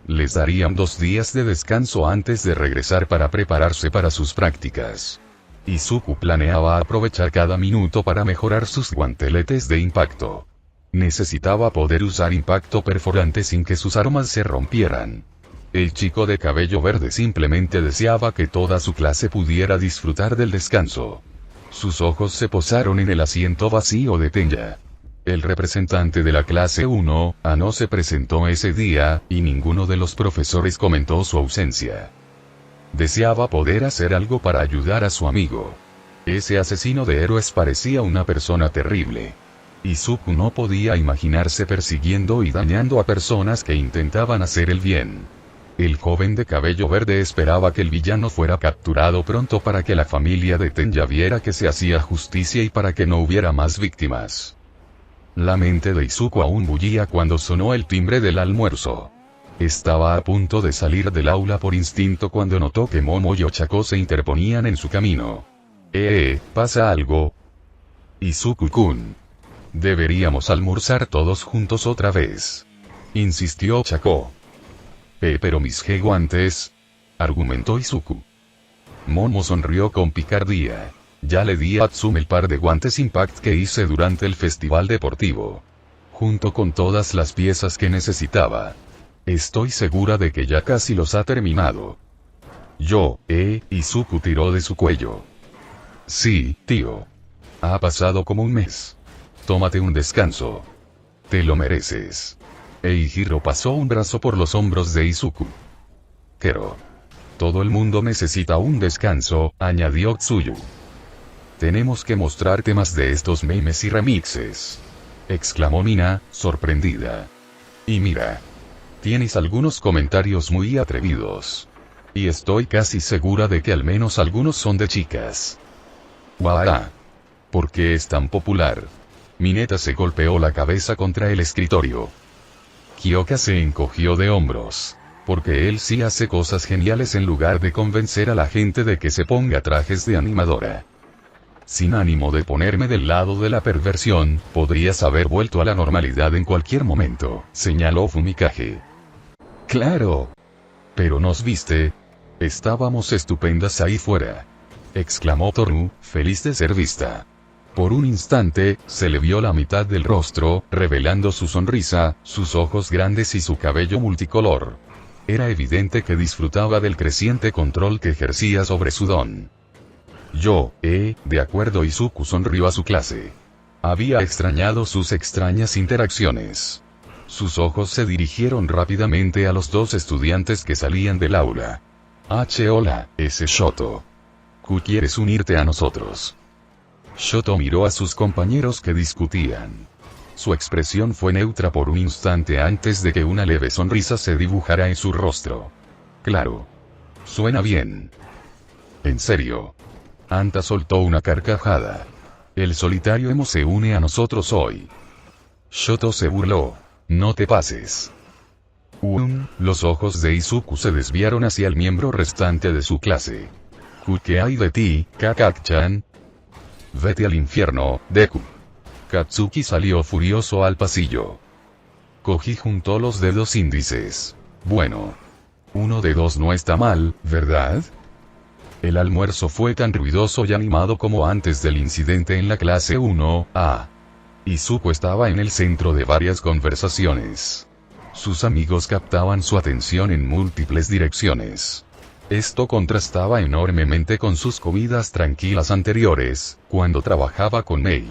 Les darían 2 días de descanso antes de regresar para prepararse para sus prácticas. Izuku planeaba aprovechar cada minuto para mejorar sus guanteletes de impacto. Necesitaba poder usar impacto perforante sin que sus armas se rompieran. El chico de cabello verde simplemente deseaba que toda su clase pudiera disfrutar del descanso. Sus ojos se posaron en el asiento vacío de Tenya. El representante de la clase 1, no se presentó ese día, y ninguno de los profesores comentó su ausencia. Deseaba poder hacer algo para ayudar a su amigo. Ese asesino de héroes parecía una persona terrible. Izuku no podía imaginarse persiguiendo y dañando a personas que intentaban hacer el bien. El joven de cabello verde esperaba que el villano fuera capturado pronto para que la familia de Tenya viera que se hacía justicia y para que no hubiera más víctimas. La mente de Izuku aún bullía cuando sonó el timbre del almuerzo. Estaba a punto de salir del aula por instinto cuando notó que Momo y Ochako se interponían en su camino. ¿Pasa algo? Izuku-kun. Deberíamos almorzar todos juntos otra vez. Insistió Ochako. Pero mis guantes, argumentó Izuku. Momo sonrió con picardía. Ya le di a Atsume el par de guantes Impact que hice durante el festival deportivo. Junto con todas las piezas que necesitaba. Estoy segura de que ya casi los ha terminado. Izuku tiró de su cuello. Sí, tío. Ha pasado como un mes. Tómate un descanso. Te lo mereces. Eihiro pasó un brazo por los hombros de Izuku. Pero todo el mundo necesita un descanso, añadió Tsuyu. Tenemos que mostrarte más de estos memes y remixes. Exclamó Mina, sorprendida. Y mira. Tienes algunos comentarios muy atrevidos. Y estoy casi segura de que al menos algunos son de chicas. ¡Guau! ¿Por qué es tan popular? Mineta se golpeó la cabeza contra el escritorio. Kyoka se encogió de hombros. Porque él sí hace cosas geniales en lugar de convencer a la gente de que se ponga trajes de animadora. Sin ánimo de ponerme del lado de la perversión, podrías haber vuelto a la normalidad en cualquier momento, señaló Fumikage. Claro. Pero nos viste. Estábamos estupendas ahí fuera. Exclamó Toru, feliz de ser vista. Por un instante, se le vio la mitad del rostro, revelando su sonrisa, sus ojos grandes y su cabello multicolor. Era evidente que disfrutaba del creciente control que ejercía sobre su don. De acuerdo. Izuku sonrió a su clase. Había extrañado sus extrañas interacciones. Sus ojos se dirigieron rápidamente a los 2 estudiantes que salían del aula. Hola, ese Shoto. ¿Quieres unirte a nosotros? Shoto miró a sus compañeros que discutían. Su expresión fue neutra por un instante antes de que una leve sonrisa se dibujara en su rostro. Claro. Suena bien. ¿En serio? Anta soltó una carcajada. El solitario emo se une a nosotros hoy. Shoto se burló. No te pases. Los ojos de Izuku se desviaron hacia el miembro restante de su clase. ¿Qué hay de ti, Kakak-chan? Vete al infierno, Deku. Katsuki salió furioso al pasillo. Koji juntó los dedos índices. Bueno. 1 de 2 no está mal, ¿verdad? El almuerzo fue tan ruidoso y animado como antes del incidente en la clase 1A. Izuku estaba en el centro de varias conversaciones. Sus amigos captaban su atención en múltiples direcciones. Esto contrastaba enormemente con sus comidas tranquilas anteriores, cuando trabajaba con Mei.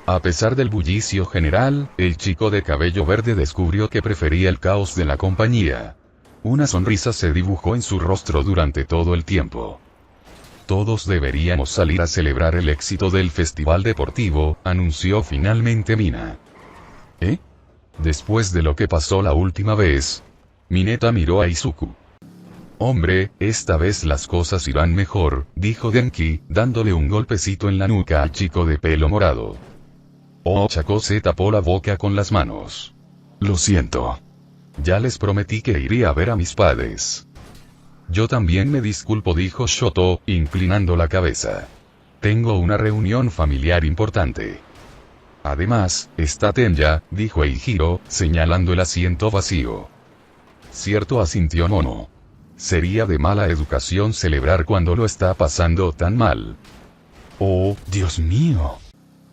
A pesar del bullicio general, el chico de cabello verde descubrió que prefería el caos de la compañía. Una sonrisa se dibujó en su rostro durante todo el tiempo. Todos deberíamos salir a celebrar el éxito del festival deportivo, anunció finalmente Mina. Después de lo que pasó la última vez, Mineta miró a Izuku. Hombre, esta vez las cosas irán mejor, dijo Denki, dándole un golpecito en la nuca al chico de pelo morado. Ochako se tapó la boca con las manos. Lo siento. Ya les prometí que iría a ver a mis padres. Yo también me disculpo, dijo Shoto, inclinando la cabeza. Tengo una reunión familiar importante. Además, está Tenya, dijo Eihiro, señalando el asiento vacío. Cierto, asintió Momo. Sería de mala educación celebrar cuando lo está pasando tan mal. Oh, Dios mío.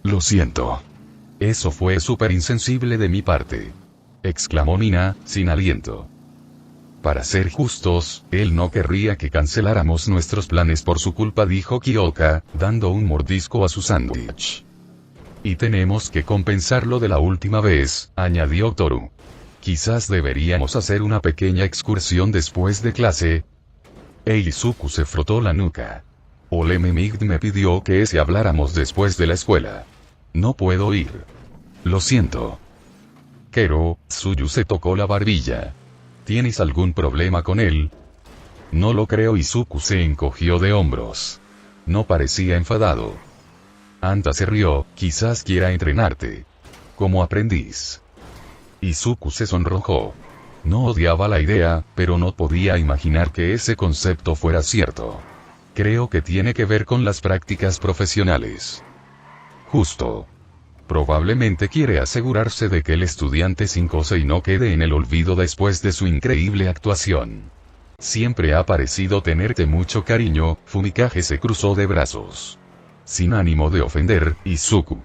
Lo siento. Eso fue súper insensible de mi parte. Exclamó Nina, sin aliento. Para ser justos, él no querría que canceláramos nuestros planes por su culpa, dijo Kyoka, dando un mordisco a su sándwich. Y tenemos que compensarlo de la última vez, añadió Toru. Quizás deberíamos hacer una pequeña excursión después de clase. Izuku se frotó la nuca. Oleme Migd me pidió que habláramos después de la escuela. No puedo ir. Lo siento. Kero, Tsuyu se tocó la barbilla. ¿Tienes algún problema con él? No lo creo. Izuku se encogió de hombros. No parecía enfadado. Anta se rió, quizás quiera entrenarte. Como aprendiz. Izuku se sonrojó. No odiaba la idea, pero no podía imaginar que ese concepto fuera cierto. Creo que tiene que ver con las prácticas profesionales. Justo. Probablemente quiere asegurarse de que el estudiante 5-6 no quede en el olvido después de su increíble actuación. Siempre ha parecido tenerte mucho cariño. Fumikage se cruzó de brazos. Sin ánimo de ofender, Izuku.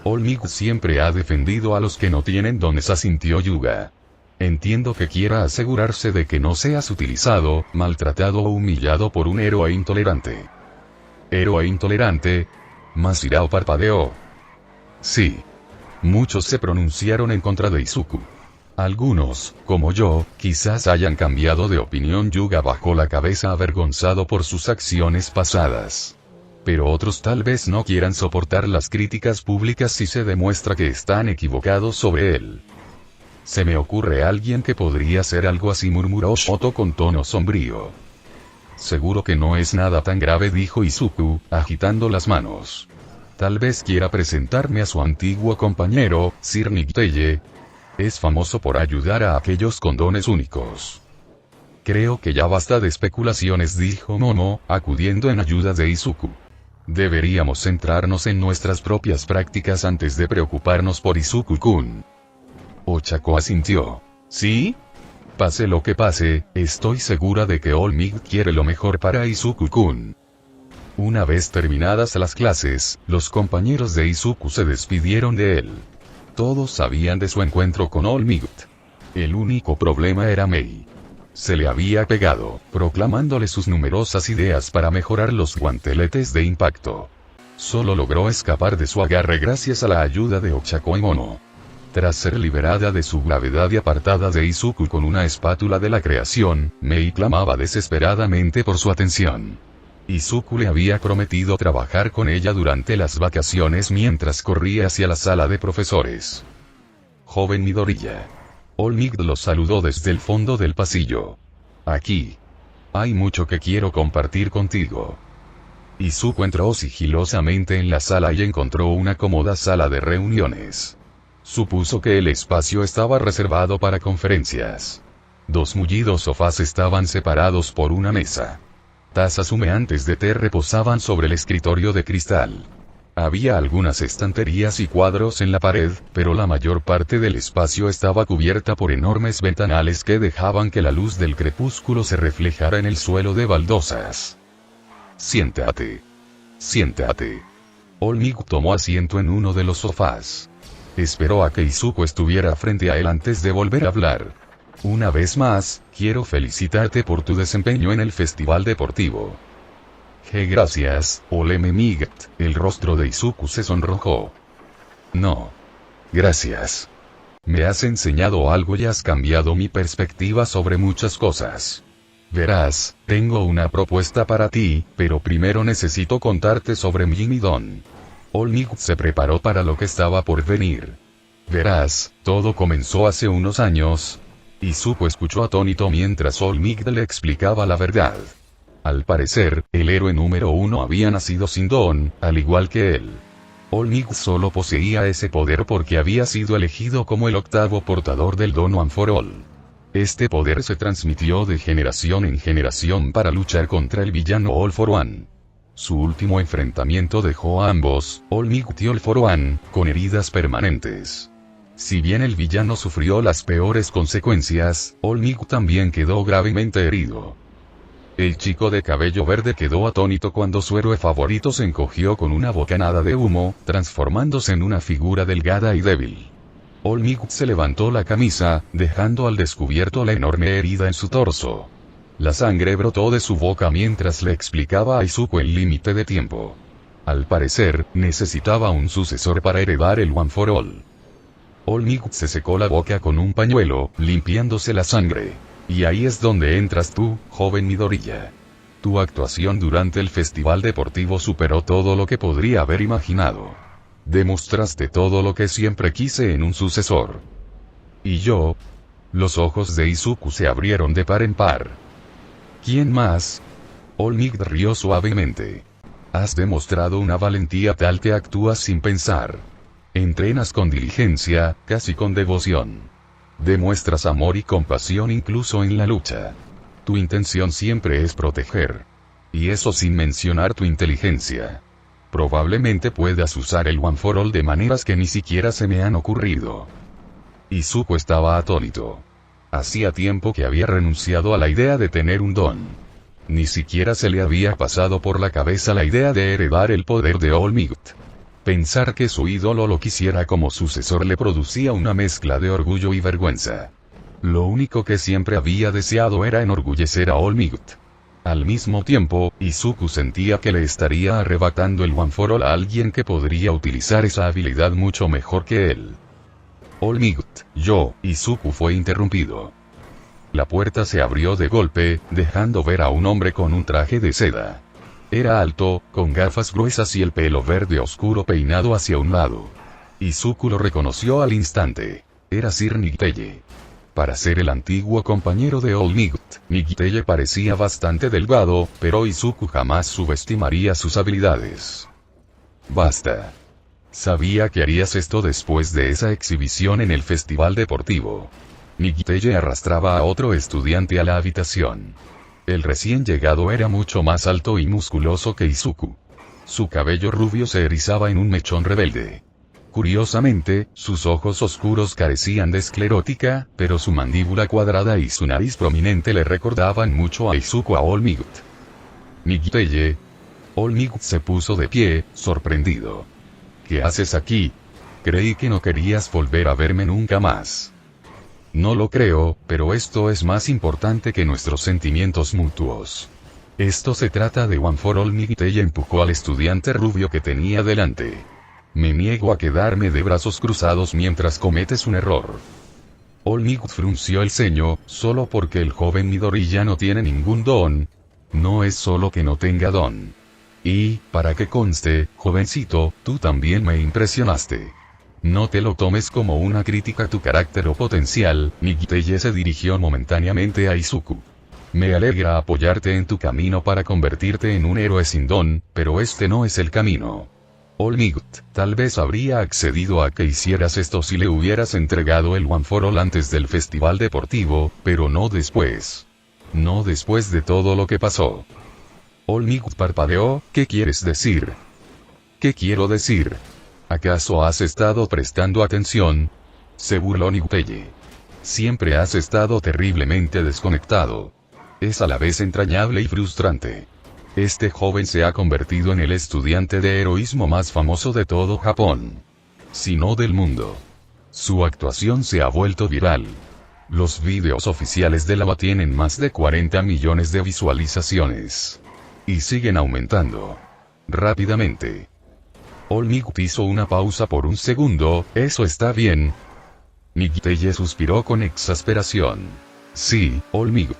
All Might siempre ha defendido a los que no tienen dones, asintió Yuga. Entiendo que quiera asegurarse de que no seas utilizado, maltratado o humillado por un héroe intolerante. ¿Héroe intolerante? Masirao parpadeó. Sí. Muchos se pronunciaron en contra de Izuku. Algunos, como yo, quizás hayan cambiado de opinión. Yuga bajó la cabeza avergonzado por sus acciones pasadas. Pero otros tal vez no quieran soportar las críticas públicas si se demuestra que están equivocados sobre él. Se me ocurre alguien que podría ser algo así, murmuró Shoto con tono sombrío. Seguro que no es nada tan grave, dijo Izuku, agitando las manos. Tal vez quiera presentarme a su antiguo compañero, Sir Nicteye. Es famoso por ayudar a aquellos con dones únicos. Creo que ya basta de especulaciones, dijo Momo, acudiendo en ayuda de Izuku. Deberíamos centrarnos en nuestras propias prácticas antes de preocuparnos por Izuku-kun. Ochako asintió. ¿Sí? Pase lo que pase, estoy segura de que All Might quiere lo mejor para Izuku-kun. Una vez terminadas las clases, los compañeros de Izuku se despidieron de él. Todos sabían de su encuentro con All Might. El único problema era Mei. Se le había pegado, proclamándole sus numerosas ideas para mejorar los guanteletes de impacto. Solo logró escapar de su agarre gracias a la ayuda de Ochako y Mono. Tras ser liberada de su gravedad y apartada de Izuku con una espátula de la creación, Mei clamaba desesperadamente por su atención. Izuku le había prometido trabajar con ella durante las vacaciones mientras corría hacia la sala de profesores. Joven Midoriya. All Might lo saludó desde el fondo del pasillo. Aquí. Hay mucho que quiero compartir contigo. Izuku entró sigilosamente en la sala y encontró una cómoda sala de reuniones. Supuso que el espacio estaba reservado para conferencias. 2 mullidos sofás estaban separados por una mesa. Tazas humeantes de té reposaban sobre el escritorio de cristal. Había algunas estanterías y cuadros en la pared, pero la mayor parte del espacio estaba cubierta por enormes ventanales que dejaban que la luz del crepúsculo se reflejara en el suelo de baldosas. Siéntate. Siéntate. All Might tomó asiento en uno de los sofás. Esperó a que Izuku estuviera frente a él antes de volver a hablar. Una vez más, quiero felicitarte por tu desempeño en el festival deportivo. Gracias, Oleme Migd. El rostro de Izuku se sonrojó. No. Gracias. Me has enseñado algo y has cambiado mi perspectiva sobre muchas cosas. Verás, tengo una propuesta para ti, pero primero necesito contarte sobre Jimmy Don. All Might se preparó para lo que estaba por venir. Verás, todo comenzó hace unos años. Izuku escuchó atónito mientras All Might le explicaba la verdad. Al parecer, el héroe número 1 había nacido sin don, al igual que él. All Might solo poseía ese poder porque había sido elegido como el 8º portador del don One for All. Este poder se transmitió de generación en generación para luchar contra el villano All for One. Su último enfrentamiento dejó a ambos, All Might y All for One, con heridas permanentes. Si bien el villano sufrió las peores consecuencias, All Might también quedó gravemente herido. El chico de cabello verde quedó atónito cuando su héroe favorito se encogió con una bocanada de humo, transformándose en una figura delgada y débil. All Might se levantó la camisa, dejando al descubierto la enorme herida en su torso. La sangre brotó de su boca mientras le explicaba a Izuku el límite de tiempo. Al parecer, necesitaba un sucesor para heredar el One for All. All Might se secó la boca con un pañuelo, limpiándose la sangre. Y ahí es donde entras tú, joven Midoriya. Tu actuación durante el festival deportivo superó todo lo que podría haber imaginado. Demostraste todo lo que siempre quise en un sucesor. ¿Y yo? Los ojos de Izuku se abrieron de par en par. ¿Quién más? All Might rió suavemente. Has demostrado una valentía tal que actúas sin pensar. Entrenas con diligencia, casi con devoción. Demuestras amor y compasión incluso en la lucha. Tu intención siempre es proteger. Y eso sin mencionar tu inteligencia. Probablemente puedas usar el One for All de maneras que ni siquiera se me han ocurrido. Izuku estaba atónito. Hacía tiempo que había renunciado a la idea de tener un don. Ni siquiera se le había pasado por la cabeza la idea de heredar el poder de All Might. Pensar que su ídolo lo quisiera como sucesor le producía una mezcla de orgullo y vergüenza. Lo único que siempre había deseado era enorgullecer a All Might. Al mismo tiempo, Izuku sentía que le estaría arrebatando el One for All a alguien que podría utilizar esa habilidad mucho mejor que él. All Might, Izuku fue interrumpido. La puerta se abrió de golpe, dejando ver a un hombre con un traje de seda. Era alto, con gafas gruesas y el pelo verde oscuro peinado hacia un lado. Izuku lo reconoció al instante. Era Sir Nighteye. Para ser el antiguo compañero de All Might, Nighteye parecía bastante delgado, pero Izuku jamás subestimaría sus habilidades. Basta. Sabía que harías esto después de esa exhibición en el festival deportivo. Nighteye arrastraba a otro estudiante a la habitación. El recién llegado era mucho más alto y musculoso que Izuku. Su cabello rubio se erizaba en un mechón rebelde. Curiosamente, sus ojos oscuros carecían de esclerótica, pero su mandíbula cuadrada y su nariz prominente le recordaban mucho a Izuku a All Might. Nighteye. All Might se puso de pie, sorprendido. ¿Qué haces aquí? Creí que no querías volver a verme nunca más. No lo creo, pero esto es más importante que nuestros sentimientos mutuos. Esto se trata de One for All. Nighteye empujó al estudiante rubio que tenía delante. Me niego a quedarme de brazos cruzados mientras cometes un error. All Might frunció el ceño, solo porque el joven Midoriya no tiene ningún don. No es solo que no tenga don. Y, para que conste, jovencito, tú también me impresionaste. No te lo tomes como una crítica a tu carácter o potencial. Nighteye se dirigió momentáneamente a Izuku. Me alegra apoyarte en tu camino para convertirte en un héroe sin don, pero este no es el camino. All Might, tal vez habría accedido a que hicieras esto si le hubieras entregado el One for All antes del festival deportivo, pero no después. No después de todo lo que pasó. All Might parpadeó. ¿Qué quieres decir? ¿Qué quiero decir? ¿Acaso has estado prestando atención? Se burló Nighteye. Siempre has estado terriblemente desconectado. Es a la vez entrañable y frustrante. Este joven se ha convertido en el estudiante de heroísmo más famoso de todo Japón. Si no del mundo. Su actuación se ha vuelto viral. Los vídeos oficiales de Lava tienen más de 40 millones de visualizaciones. Y siguen aumentando. Rápidamente. All Might hizo una pausa por un segundo. ¿Eso está bien? Nighteye suspiró con exasperación. Sí, All Might.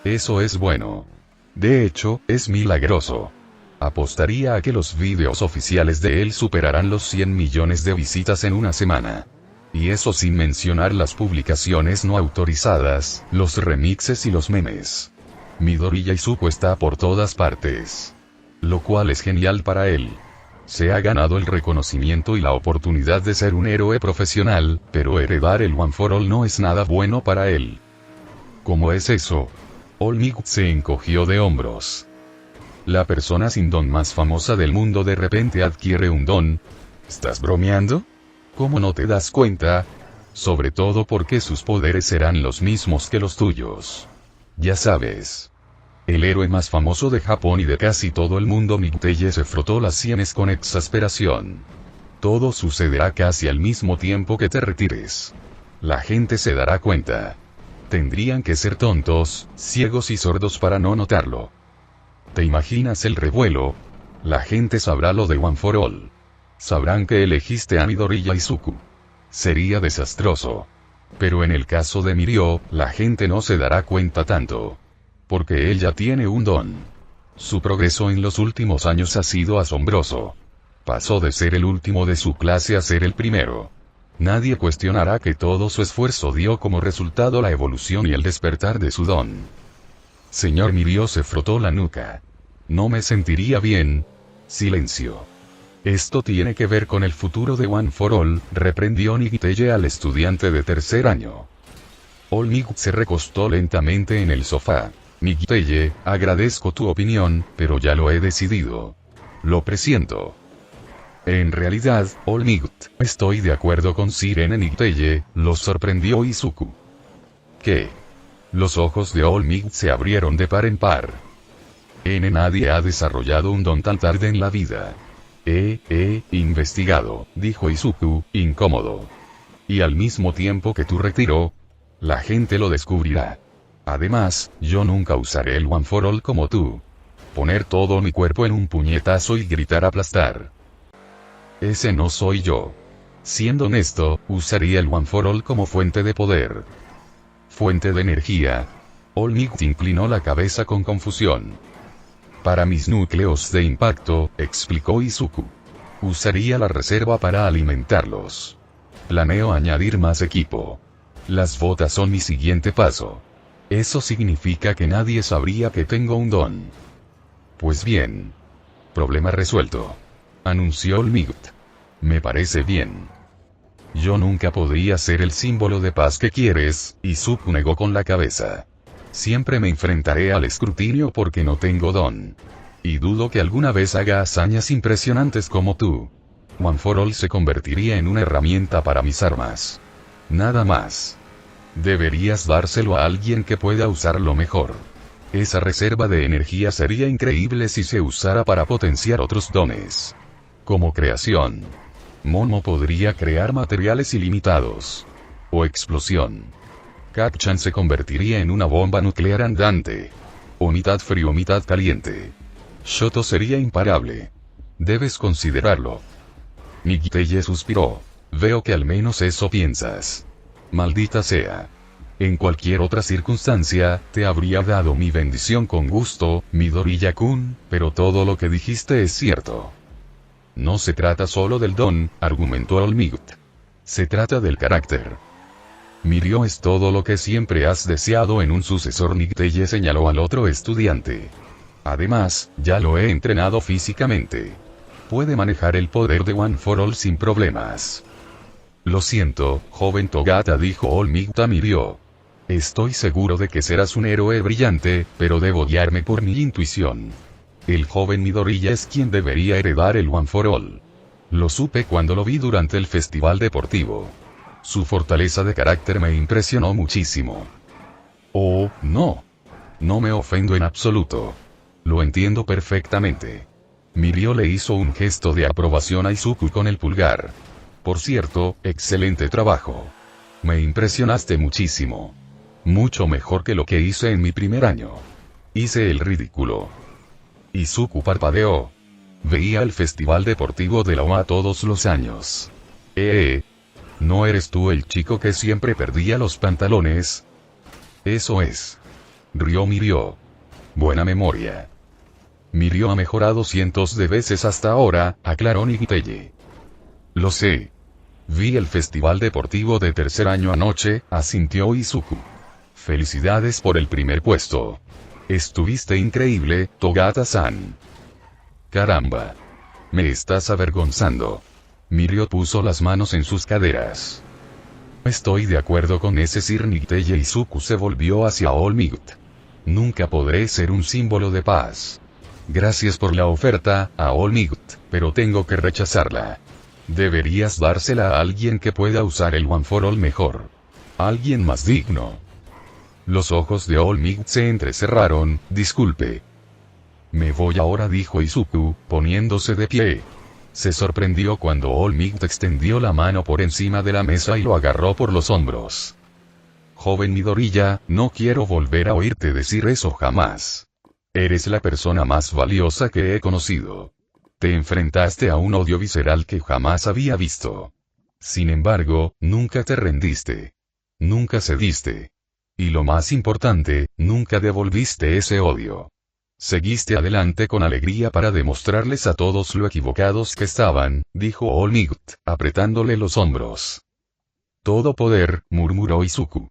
Eso es bueno. De hecho, es milagroso. Apostaría a que los vídeos oficiales de él superarán los 100 millones de visitas en una semana. Y eso sin mencionar las publicaciones no autorizadas, los remixes y los memes. Midoriya Izuku está por todas partes. Lo cual es genial para él. Se ha ganado el reconocimiento y la oportunidad de ser un héroe profesional, pero heredar el One for All no es nada bueno para él. ¿Cómo es eso? All Might se encogió de hombros. La persona sin don más famosa del mundo de repente adquiere un don. ¿Estás bromeando? ¿Cómo no te das cuenta? Sobre todo porque sus poderes serán los mismos que los tuyos. Ya sabes. El héroe más famoso de Japón y de casi todo el mundo, Migteye, se frotó las sienes con exasperación. Todo sucederá casi al mismo tiempo que te retires. La gente se dará cuenta. Tendrían que ser tontos, ciegos y sordos para no notarlo. ¿Te imaginas el revuelo? La gente sabrá lo de One for All. Sabrán que elegiste a Midoriya Izuku. Sería desastroso. Pero en el caso de Mirio, la gente no se dará cuenta tanto. Porque él ya tiene un don. Su progreso en los últimos años ha sido asombroso. Pasó de ser el último de su clase a ser el primero. Nadie cuestionará que todo su esfuerzo dio como resultado la evolución y el despertar de su don. Señor Mirio se frotó la nuca. No me sentiría bien. Silencio. Esto tiene que ver con el futuro de One for All, reprendió Migteye al estudiante de tercer año. All Might se recostó lentamente en el sofá. Migteye, agradezco tu opinión, pero ya lo he decidido. Lo presiento. En realidad, All Might, estoy de acuerdo con Sirene Migteye, lo sorprendió Izuku. ¿Qué? Los ojos de All Might se abrieron de par en par. Nadie ha desarrollado un don tan tarde en la vida. Investigado, dijo Izuku, incómodo. Y al mismo tiempo que tu retiro, la gente lo descubrirá. Además, yo nunca usaré el One for All como tú. Poner todo mi cuerpo en un puñetazo y gritar aplastar. Ese no soy yo. Siendo honesto, usaría el One for All como fuente de poder. Fuente de energía. All Might inclinó la cabeza con confusión. Para mis núcleos de impacto, explicó Izuku. Usaría la reserva para alimentarlos. Planeo añadir más equipo. Las botas son mi siguiente paso. Eso significa que nadie sabría que tengo un don. Pues bien. Problema resuelto. Anunció All Might. Me parece bien. Yo nunca podría ser el símbolo de paz que quieres, Izuku negó con la cabeza. Siempre me enfrentaré al escrutinio porque no tengo don. Y dudo que alguna vez haga hazañas impresionantes como tú. One for All se convertiría en una herramienta para mis armas. Nada más. Deberías dárselo a alguien que pueda usarlo mejor. Esa reserva de energía sería increíble si se usara para potenciar otros dones. Como creación. Momo podría crear materiales ilimitados. O explosión. Kacchan se convertiría en una bomba nuclear andante. O mitad frío mitad caliente. Shoto sería imparable. Debes considerarlo. Migteye suspiró. Veo que al menos eso piensas. Maldita sea. En cualquier otra circunstancia, te habría dado mi bendición con gusto, Midoriya-kun, pero todo lo que dijiste es cierto. No se trata solo del don, argumentó All Might. Se trata del carácter. Mirio es todo lo que siempre has deseado en un sucesor. Migteye señaló al otro estudiante. Además, ya lo he entrenado físicamente. Puede manejar el poder de One for All sin problemas. Lo siento, joven Togata, dijo All Might a Mirio. Estoy seguro de que serás un héroe brillante, pero debo guiarme por mi intuición. El joven Midoriya es quien debería heredar el One for All. Lo supe cuando lo vi durante el festival deportivo. Su fortaleza de carácter me impresionó muchísimo. Oh, no. No me ofendo en absoluto. Lo entiendo perfectamente. Mirio le hizo un gesto de aprobación a Izuku con el pulgar. Por cierto, excelente trabajo. Me impresionaste muchísimo. Mucho mejor que lo que hice en mi primer año. Hice el ridículo. Izuku parpadeó. Veía el festival deportivo de la OA todos los años. ¿No eres tú el chico que siempre perdía los pantalones? Eso es. Rió Mirio. Buena memoria. Mirio ha mejorado cientos de veces hasta ahora, aclaró Migteye. Lo sé. Vi el festival deportivo de tercer año anoche, asintió Izuku. Felicidades por el primer puesto. Estuviste increíble, Togata-san. Caramba. Me estás avergonzando. Mirio puso las manos en sus caderas. Estoy de acuerdo con ese Sir Migteye. Izuku se volvió hacia All Might. Nunca podré ser un símbolo de paz. Gracias por la oferta, a All Might, pero tengo que rechazarla. Deberías dársela a alguien que pueda usar el One for All mejor. Alguien más digno. Los ojos de All Might se entrecerraron. Disculpe. Me voy ahora, dijo Izuku, poniéndose de pie. Se sorprendió cuando All Might extendió la mano por encima de la mesa y lo agarró por los hombros. Joven Midoriya, no quiero volver a oírte decir eso jamás. Eres la persona más valiosa que he conocido. Te enfrentaste a un odio visceral que jamás había visto. Sin embargo, nunca te rendiste. Nunca cediste. Y lo más importante, nunca devolviste ese odio. Seguiste adelante con alegría para demostrarles a todos lo equivocados que estaban, dijo All Might, apretándole los hombros. Todo poder, murmuró Izuku.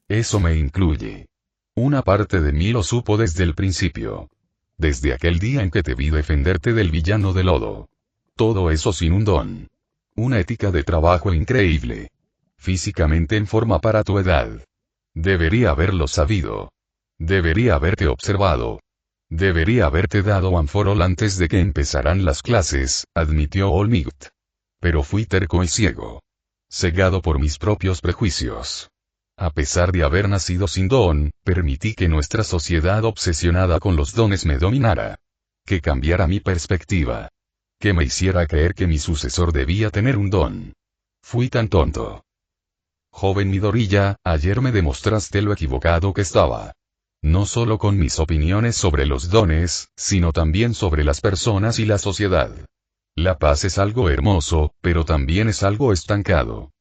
Eso me incluye. Una parte de mí lo supo desde el principio. Desde aquel día en que te vi defenderte del villano de lodo. Todo eso sin un don. Una ética de trabajo increíble. Físicamente en forma para tu edad. Debería haberlo sabido. Debería haberte observado. Debería haberte dado One for All antes de que empezaran las clases, admitió All Might. Pero fui terco y ciego. Cegado por mis propios prejuicios. A pesar de haber nacido sin don, permití que nuestra sociedad obsesionada con los dones me dominara. Que cambiara mi perspectiva. Que me hiciera creer que mi sucesor debía tener un don. Fui tan tonto. Joven Midoriya, ayer me demostraste lo equivocado que estaba. No solo con mis opiniones sobre los dones, sino también sobre las personas y la sociedad. La paz es algo hermoso, pero también es algo estancado.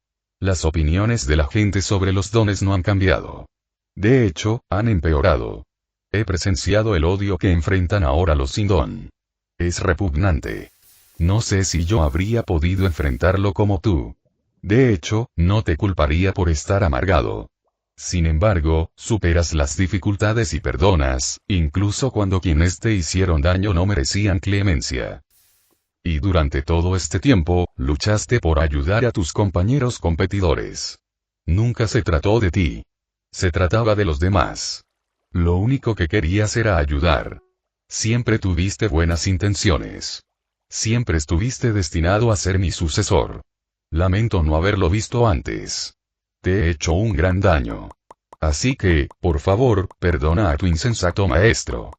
Las opiniones de la gente sobre los dones no han cambiado. De hecho, han empeorado. He presenciado el odio que enfrentan ahora los sin don. Es repugnante. No sé si yo habría podido enfrentarlo como tú. De hecho, no te culparía por estar amargado. Sin embargo, superas las dificultades y perdonas, incluso cuando quienes te hicieron daño no merecían clemencia. Y durante todo este tiempo, luchaste por ayudar a tus compañeros competidores. Nunca se trató de ti. Se trataba de los demás. Lo único que querías era ayudar. Siempre tuviste buenas intenciones. Siempre estuviste destinado a ser mi sucesor. Lamento no haberlo visto antes. Te he hecho un gran daño. Así que, por favor, perdona a tu insensato maestro.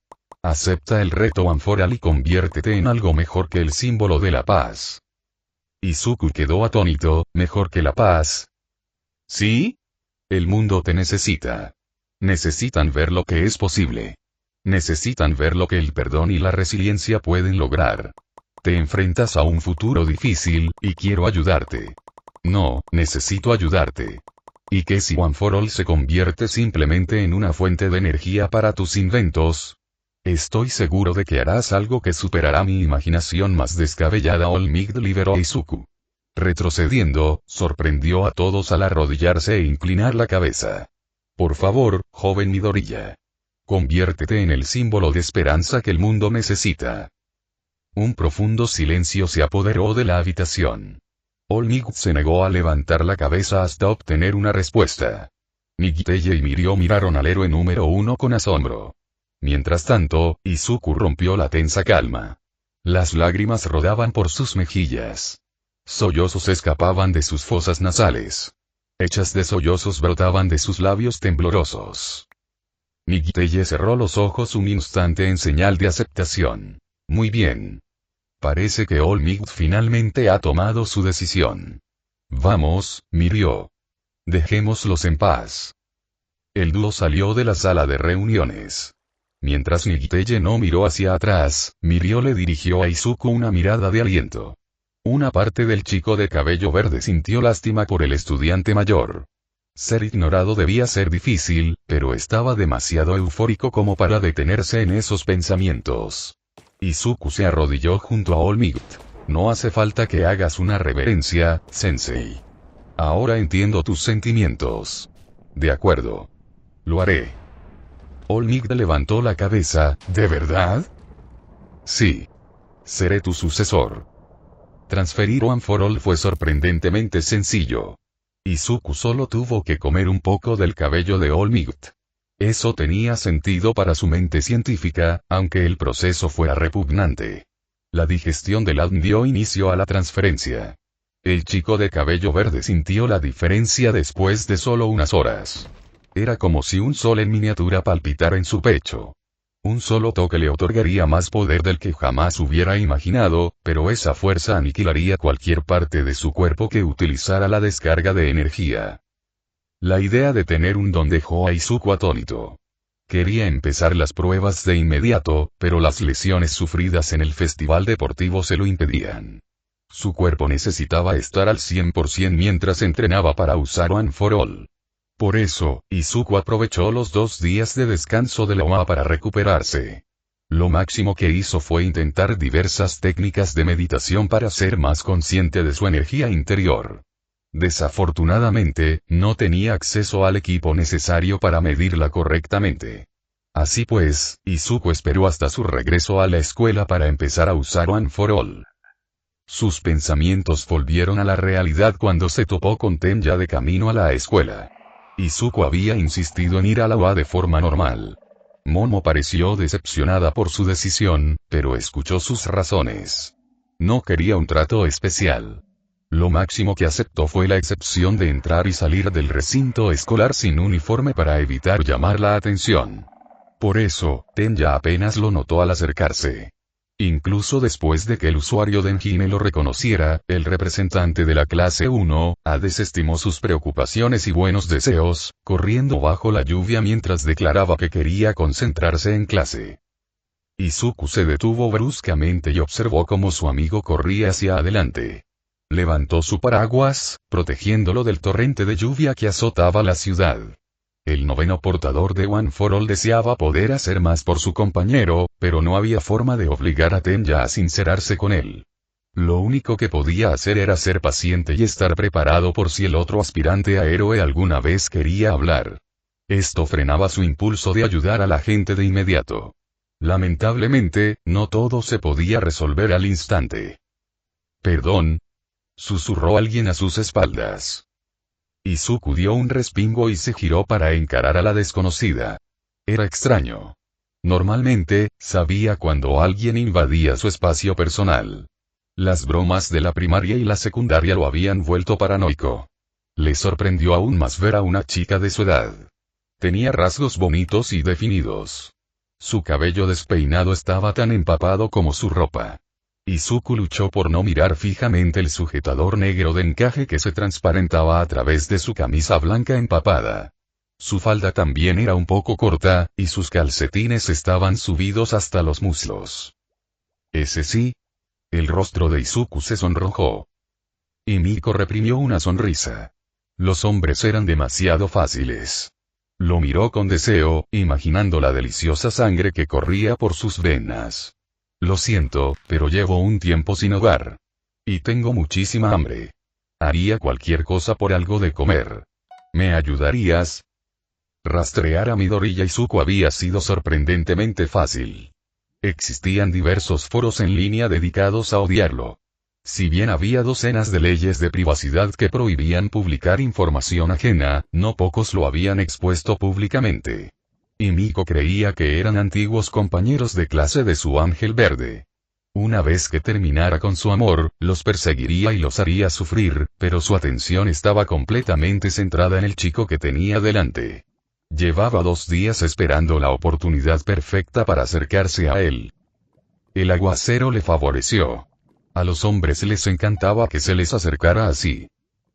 Acepta el reto One for All y conviértete en algo mejor que el símbolo de la paz. Izuku quedó atónito. ¿Mejor que la paz? ¿Sí? El mundo te necesita. Necesitan ver lo que es posible. Necesitan ver lo que el perdón y la resiliencia pueden lograr. Te enfrentas a un futuro difícil, y quiero ayudarte. No, necesito ayudarte. ¿Y qué si One for All se convierte simplemente en una fuente de energía para tus inventos? Estoy seguro de que harás algo que superará mi imaginación más descabellada. All Might liberó a Izuku. Retrocediendo, sorprendió a todos al arrodillarse e inclinar la cabeza. Por favor, joven Midoriya. Conviértete en el símbolo de esperanza que el mundo necesita. Un profundo silencio se apoderó de la habitación. All Might se negó a levantar la cabeza hasta obtener una respuesta. Nigiteye y Mirio miraron al héroe número 1 con asombro. Mientras tanto, Izuku rompió la tensa calma. Las lágrimas rodaban por sus mejillas. Sollozos escapaban de sus fosas nasales. Hechas de sollozos brotaban de sus labios temblorosos. Nigiteye cerró los ojos un instante en señal de aceptación. Muy bien. Parece que All Might finalmente ha tomado su decisión. Vamos, Mirio. Dejémoslos en paz. El dúo salió de la sala de reuniones. Mientras Nigiteye no miró hacia atrás, Mirio le dirigió a Izuku una mirada de aliento. Una parte del chico de cabello verde sintió lástima por el estudiante mayor. Ser ignorado debía ser difícil, pero estaba demasiado eufórico como para detenerse en esos pensamientos. Izuku se arrodilló junto a All Might. No hace falta que hagas una reverencia, sensei. Ahora entiendo tus sentimientos. De acuerdo. Lo haré. All Might levantó la cabeza. ¿De verdad? Sí. Seré tu sucesor. Transferir One for All fue sorprendentemente sencillo. Izuku solo tuvo que comer un poco del cabello de All Might. Eso tenía sentido para su mente científica, aunque el proceso fuera repugnante. La digestión del ADN dio inicio a la transferencia. El chico de cabello verde sintió la diferencia después de solo unas horas. Era como si un sol en miniatura palpitara en su pecho. Un solo toque le otorgaría más poder del que jamás hubiera imaginado, pero esa fuerza aniquilaría cualquier parte de su cuerpo que utilizara la descarga de energía. La idea de tener un don dejó a Izuku atónito. Quería empezar las pruebas de inmediato, pero las lesiones sufridas en el festival deportivo se lo impedían. Su cuerpo necesitaba estar al 100% mientras entrenaba para usar One for All. Por eso, Izuku aprovechó los 2 días de descanso de la OA para recuperarse. Lo máximo que hizo fue intentar diversas técnicas de meditación para ser más consciente de su energía interior. Desafortunadamente, no tenía acceso al equipo necesario para medirla correctamente. Así pues, Izuku esperó hasta su regreso a la escuela para empezar a usar One for All. Sus pensamientos volvieron a la realidad cuando se topó con Tenya de camino a la escuela. Izuku había insistido en ir a la UA de forma normal. Momo pareció decepcionada por su decisión, pero escuchó sus razones. No quería un trato especial. Lo máximo que aceptó fue la excepción de entrar y salir del recinto escolar sin uniforme para evitar llamar la atención. Por eso, Tenya apenas lo notó al acercarse. Incluso después de que el usuario de Engine lo reconociera, el representante de la clase 1, desestimó sus preocupaciones y buenos deseos, corriendo bajo la lluvia mientras declaraba que quería concentrarse en clase. Izuku se detuvo bruscamente y observó cómo su amigo corría hacia adelante. Levantó su paraguas, protegiéndolo del torrente de lluvia que azotaba la ciudad. El 9º portador de One for All deseaba poder hacer más por su compañero, pero no había forma de obligar a Tenya a sincerarse con él. Lo único que podía hacer era ser paciente y estar preparado por si el otro aspirante a héroe alguna vez quería hablar. Esto frenaba su impulso de ayudar a la gente de inmediato. Lamentablemente, no todo se podía resolver al instante. «Perdón», susurró alguien a sus espaldas. Izuku dio un respingo y se giró para encarar a la desconocida. Era extraño. Normalmente, sabía cuando alguien invadía su espacio personal. Las bromas de la primaria y la secundaria lo habían vuelto paranoico. Le sorprendió aún más ver a una chica de su edad. Tenía rasgos bonitos y definidos. Su cabello despeinado estaba tan empapado como su ropa. Izuku luchó por no mirar fijamente el sujetador negro de encaje que se transparentaba a través de su camisa blanca empapada. Su falda también era un poco corta, y sus calcetines estaban subidos hasta los muslos. ¿Ese sí? El rostro de Izuku se sonrojó. Y Miko reprimió una sonrisa. Los hombres eran demasiado fáciles. Lo miró con deseo, imaginando la deliciosa sangre que corría por sus venas. Lo siento, pero llevo un tiempo sin hogar. Y tengo muchísima hambre. Haría cualquier cosa por algo de comer. ¿Me ayudarías? Rastrear a Midori y Izuku había sido sorprendentemente fácil. Existían diversos foros en línea dedicados a odiarlo. Si bien había docenas de leyes de privacidad que prohibían publicar información ajena, no pocos lo habían expuesto públicamente. Y Miko creía que eran antiguos compañeros de clase de su ángel verde. Una vez que terminara con su amor, los perseguiría y los haría sufrir, pero su atención estaba completamente centrada en el chico que tenía delante. Llevaba 2 días esperando la oportunidad perfecta para acercarse a él. El aguacero le favoreció. A los hombres les encantaba que se les acercara así.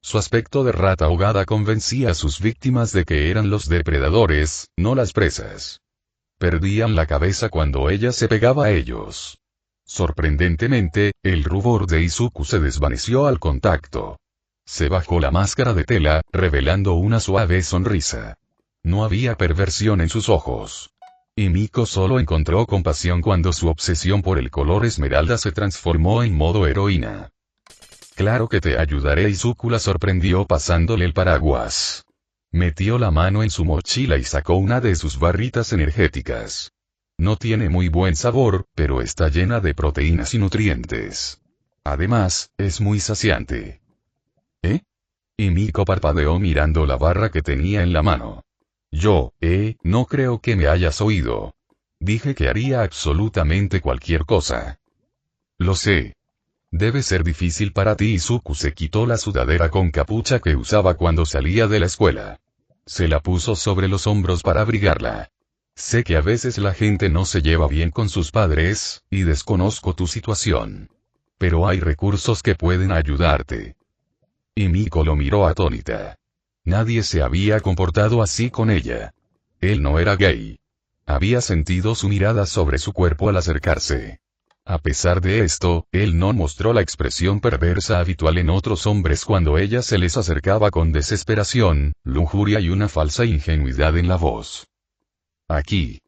Su aspecto de rata ahogada convencía a sus víctimas de que eran los depredadores, no las presas. Perdían la cabeza cuando ella se pegaba a ellos. Sorprendentemente, el rubor de Izuku se desvaneció al contacto. Se bajó la máscara de tela, revelando una suave sonrisa. No había perversión en sus ojos. Y Miko solo encontró compasión cuando su obsesión por el color esmeralda se transformó en modo heroína. Claro que te ayudaré. Izuku la sorprendió pasándole el paraguas. Metió la mano en su mochila y sacó una de sus barritas energéticas. No tiene muy buen sabor, pero está llena de proteínas y nutrientes. Además, es muy saciante. ¿Eh? Y Miko parpadeó mirando la barra que tenía en la mano. No creo que me hayas oído. Dije que haría absolutamente cualquier cosa. Lo sé. Debe ser difícil para ti. Izuku se quitó la sudadera con capucha que usaba cuando salía de la escuela. Se la puso sobre los hombros para abrigarla. Sé que a veces la gente no se lleva bien con sus padres, y desconozco tu situación. Pero hay recursos que pueden ayudarte. Y Miko lo miró atónita. Nadie se había comportado así con ella. Él no era gay. Había sentido su mirada sobre su cuerpo al acercarse. A pesar de esto, él no mostró la expresión perversa habitual en otros hombres cuando ella se les acercaba con desesperación, lujuria y una falsa ingenuidad en la voz. Aquí.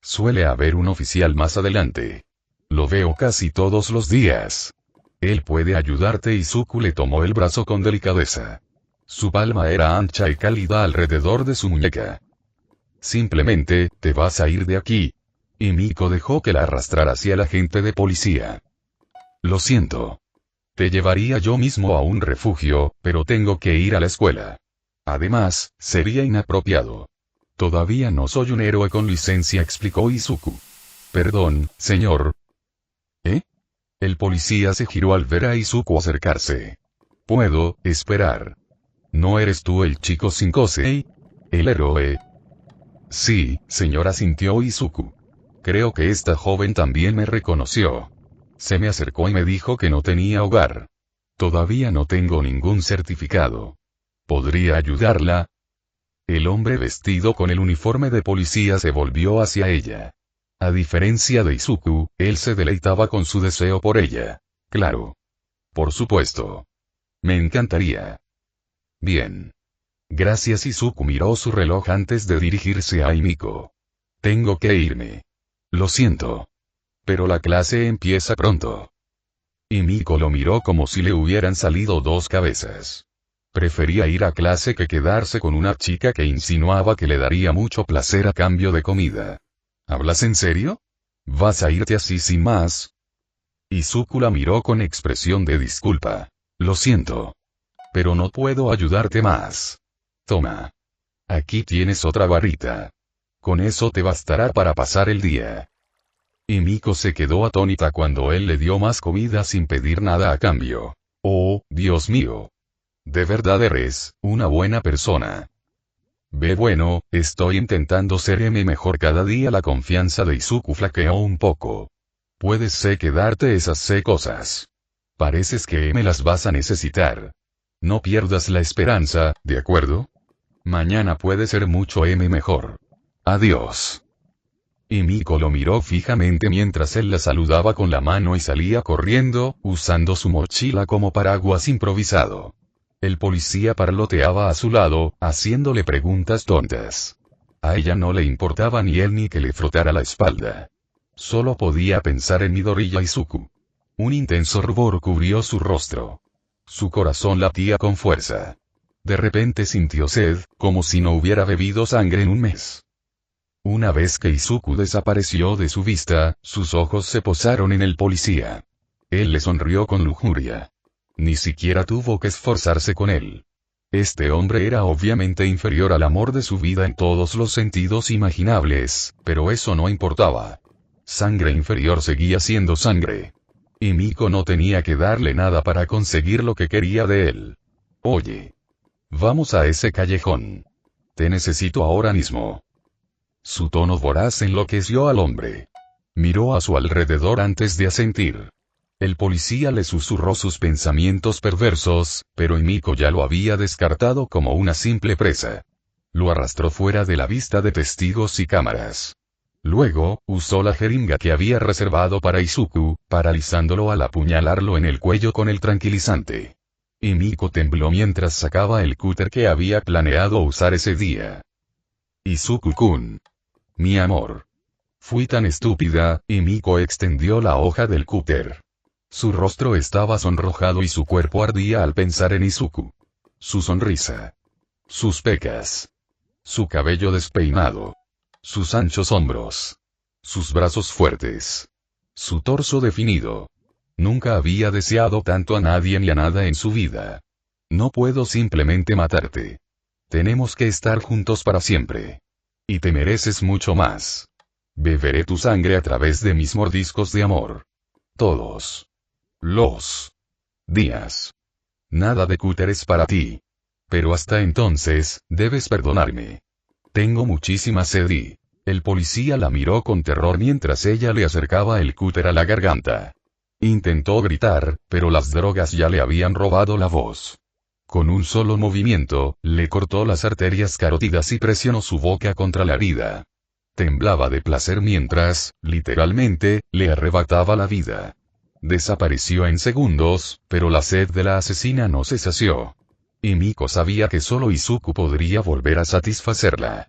Suele haber un oficial más adelante. Lo veo casi todos los días. Él puede ayudarte. Izuku le tomó el brazo con delicadeza. Su palma era ancha y cálida alrededor de su muñeca. Simplemente, te vas a ir de aquí. Y Miko dejó que la arrastrara hacia el agente de policía. Lo siento. Te llevaría yo mismo a un refugio, pero tengo que ir a la escuela. Además, sería inapropiado. Todavía no soy un héroe con licencia, explicó Izuku. Perdón, señor. ¿Eh? El policía se giró al ver a Izuku acercarse. Puedo esperar. ¿No eres tú el chico Shinkosei? ¿El héroe? Sí, señora, sintió Izuku. Creo que esta joven también me reconoció. Se me acercó y me dijo que no tenía hogar. Todavía no tengo ningún certificado. ¿Podría ayudarla? El hombre vestido con el uniforme de policía se volvió hacia ella. A diferencia de Izuku, él se deleitaba con su deseo por ella. Claro. Por supuesto. Me encantaría. Bien. Gracias. Izuku miró su reloj antes de dirigirse a Himiko. Tengo que irme. Lo siento. Pero la clase empieza pronto. Himiko lo miró como si le hubieran salido dos cabezas. Prefería ir a clase que quedarse con una chica que insinuaba que le daría mucho placer a cambio de comida. ¿Hablas en serio? ¿Vas a irte así sin más? Izuku la miró con expresión de disculpa. Lo siento. Pero no puedo ayudarte más. Toma. Aquí tienes otra barrita. Con eso te bastará para pasar el día. Himiko se quedó atónita cuando él le dio más comida sin pedir nada a cambio. Oh, Dios mío. De verdad eres una buena persona. Bueno, estoy intentando ser mejor cada día. La confianza de Izuku flaqueó un poco. Puedes quedarte esas cosas. Pareces que me las vas a necesitar. No pierdas la esperanza, ¿de acuerdo? Mañana puede ser mucho mejor. Adiós. Himiko lo miró fijamente mientras él la saludaba con la mano y salía corriendo, usando su mochila como paraguas improvisado. El policía parloteaba a su lado, haciéndole preguntas tontas. A ella no le importaba ni él ni que le frotara la espalda. Solo podía pensar en Midori y Izuku. Un intenso rubor cubrió su rostro. Su corazón latía con fuerza. De repente sintió sed, como si no hubiera bebido sangre en un mes. Una vez que Izuku desapareció de su vista, sus ojos se posaron en el policía. Él le sonrió con lujuria. Ni siquiera tuvo que esforzarse con él. Este hombre era obviamente inferior al amor de su vida en todos los sentidos imaginables, pero eso no importaba. Sangre inferior seguía siendo sangre. Y Miko no tenía que darle nada para conseguir lo que quería de él. Oye. Vamos a ese callejón. Te necesito ahora mismo. Su tono voraz enloqueció al hombre. Miró a su alrededor antes de asentir. El policía le susurró sus pensamientos perversos, pero Himiko ya lo había descartado como una simple presa. Lo arrastró fuera de la vista de testigos y cámaras. Luego, usó la jeringa que había reservado para Izuku, paralizándolo al apuñalarlo en el cuello con el tranquilizante. Himiko tembló mientras sacaba el cúter que había planeado usar ese día. Izuku-kun. Mi amor. Fui tan estúpida. Himiko extendió la hoja del cúter. Su rostro estaba sonrojado y su cuerpo ardía al pensar en Izuku. Su sonrisa. Sus pecas. Su cabello despeinado. Sus anchos hombros. Sus brazos fuertes. Su torso definido. Nunca había deseado tanto a nadie ni a nada en su vida. No puedo simplemente matarte. Tenemos que estar juntos para siempre. Y te mereces mucho más. Beberé tu sangre a través de mis mordiscos de amor. Todos. los días. Nada de cúteres para ti. Pero hasta entonces, debes perdonarme. Tengo muchísima sed y... El policía la miró con terror mientras ella le acercaba el cúter a la garganta. Intentó gritar, pero las drogas ya le habían robado la voz. Con un solo movimiento, le cortó las arterias carótidas y presionó su boca contra la herida. Temblaba de placer mientras, literalmente, le arrebataba la vida. Desapareció en segundos, pero la sed de la asesina no se sació. Y Miko sabía que solo Izuku podría volver a satisfacerla.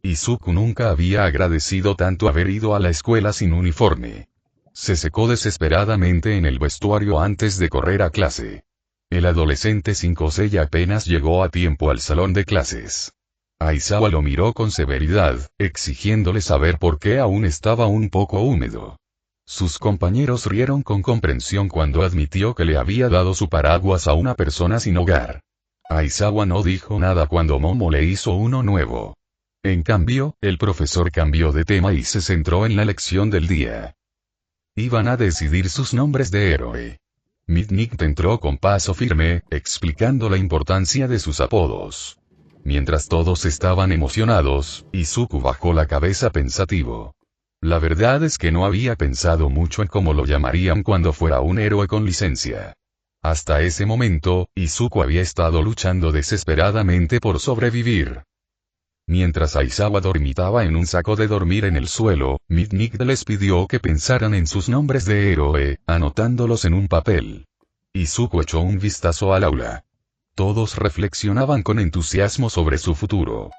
Izuku nunca había agradecido tanto haber ido a la escuela sin uniforme. Se secó desesperadamente en el vestuario antes de correr a clase. El adolescente sin Kosei apenas llegó a tiempo al salón de clases. Aizawa lo miró con severidad, exigiéndole saber por qué aún estaba un poco húmedo. Sus compañeros rieron con comprensión cuando admitió que le había dado su paraguas a una persona sin hogar. Aizawa no dijo nada cuando Momo le hizo uno nuevo. En cambio, el profesor cambió de tema y se centró en la lección del día. Iban a decidir sus nombres de héroe. Midnight entró con paso firme, explicando la importancia de sus apodos. Mientras todos estaban emocionados, Izuku bajó la cabeza pensativo. La verdad es que no había pensado mucho en cómo lo llamarían cuando fuera un héroe con licencia. Hasta ese momento, Izuku había estado luchando desesperadamente por sobrevivir. Mientras Aizawa dormitaba en un saco de dormir en el suelo, Midnight les pidió que pensaran en sus nombres de héroe, anotándolos en un papel. Izuku echó un vistazo al aula. Todos reflexionaban con entusiasmo sobre su futuro.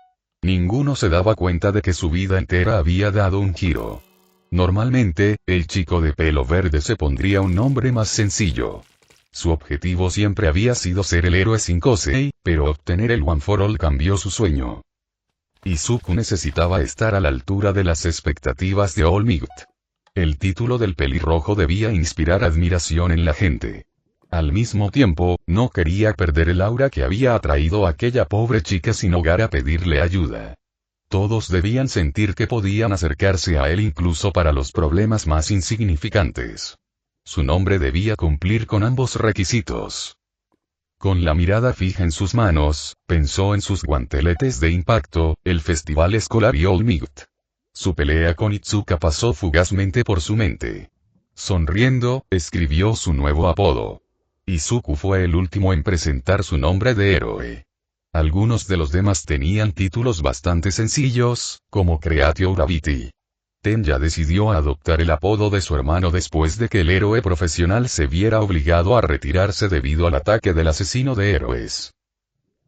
Ninguno se daba cuenta de que su vida entera había dado un giro. Normalmente, el chico de pelo verde se pondría un nombre más sencillo. Su objetivo siempre había sido ser el héroe sin Kosei, pero obtener el One for All cambió su sueño. Izuku necesitaba estar a la altura de las expectativas de All Might. El título del pelirrojo debía inspirar admiración en la gente. Al mismo tiempo, no quería perder el aura que había atraído a aquella pobre chica sin hogar a pedirle ayuda. Todos debían sentir que podían acercarse a él incluso para los problemas más insignificantes. Su nombre debía cumplir con ambos requisitos. Con la mirada fija en sus manos, pensó en sus guanteletes de impacto, el festival escolar y All Might. Su pelea con Itsuka pasó fugazmente por su mente. Sonriendo, escribió su nuevo apodo. Izuku fue el último en presentar su nombre de héroe. Algunos de los demás tenían títulos bastante sencillos, como Creatio Gravity. Tenya decidió adoptar el apodo de su hermano después de que el héroe profesional se viera obligado a retirarse debido al ataque del asesino de héroes.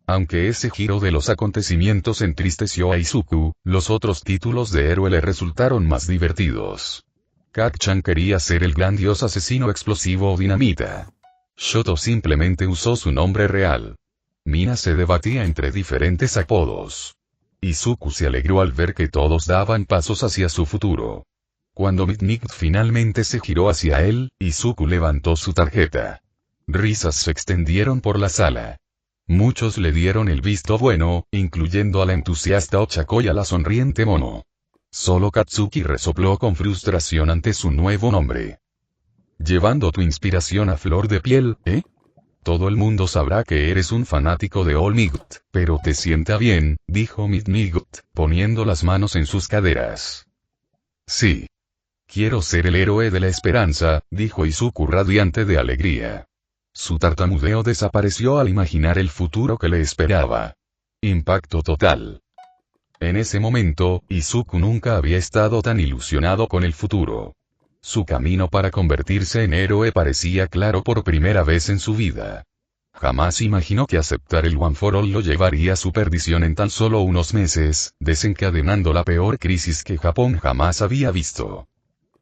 Aunque ese giro de los acontecimientos entristeció a Izuku, los otros títulos de héroe le resultaron más divertidos. Kak-chan quería ser el gran dios asesino explosivo o dinamita. Shoto simplemente usó su nombre real. Mina se debatía entre diferentes apodos. Izuku se alegró al ver que todos daban pasos hacia su futuro. Cuando Midnight finalmente se giró hacia él, Izuku levantó su tarjeta. Risas se extendieron por la sala. Muchos le dieron el visto bueno, incluyendo a la entusiasta Ochako y a la sonriente Momo. Solo Katsuki resopló con frustración ante su nuevo nombre. Llevando tu inspiración a flor de piel, ¿eh? Todo el mundo sabrá que eres un fanático de All Might, pero te sienta bien, dijo Midnight, poniendo las manos en sus caderas. Sí. Quiero ser el héroe de la esperanza, dijo Izuku radiante de alegría. Su tartamudeo desapareció al imaginar el futuro que le esperaba. Impacto total. En ese momento, Izuku nunca había estado tan ilusionado con el futuro. Su camino para convertirse en héroe parecía claro por primera vez en su vida. Jamás imaginó que aceptar el One for All lo llevaría a su perdición en tan solo unos meses, desencadenando la peor crisis que Japón jamás había visto.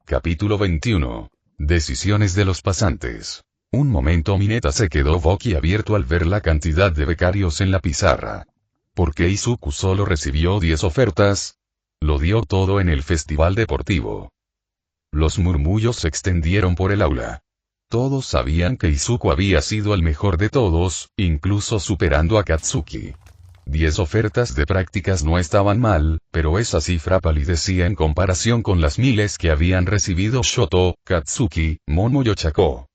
Capítulo 21. Decisiones de los pasantes. Un momento Mineta se quedó boquiabierto al ver la cantidad de becarios en la pizarra. ¿Por qué Izuku solo recibió 10 ofertas? Lo dio todo en el festival deportivo. Los murmullos se extendieron por el aula. Todos sabían que Izuku había sido el mejor de todos, incluso superando a Katsuki. 10 ofertas de prácticas no estaban mal, pero esa cifra palidecía en comparación con las miles que habían recibido Shoto, Katsuki, Momo y Ochako.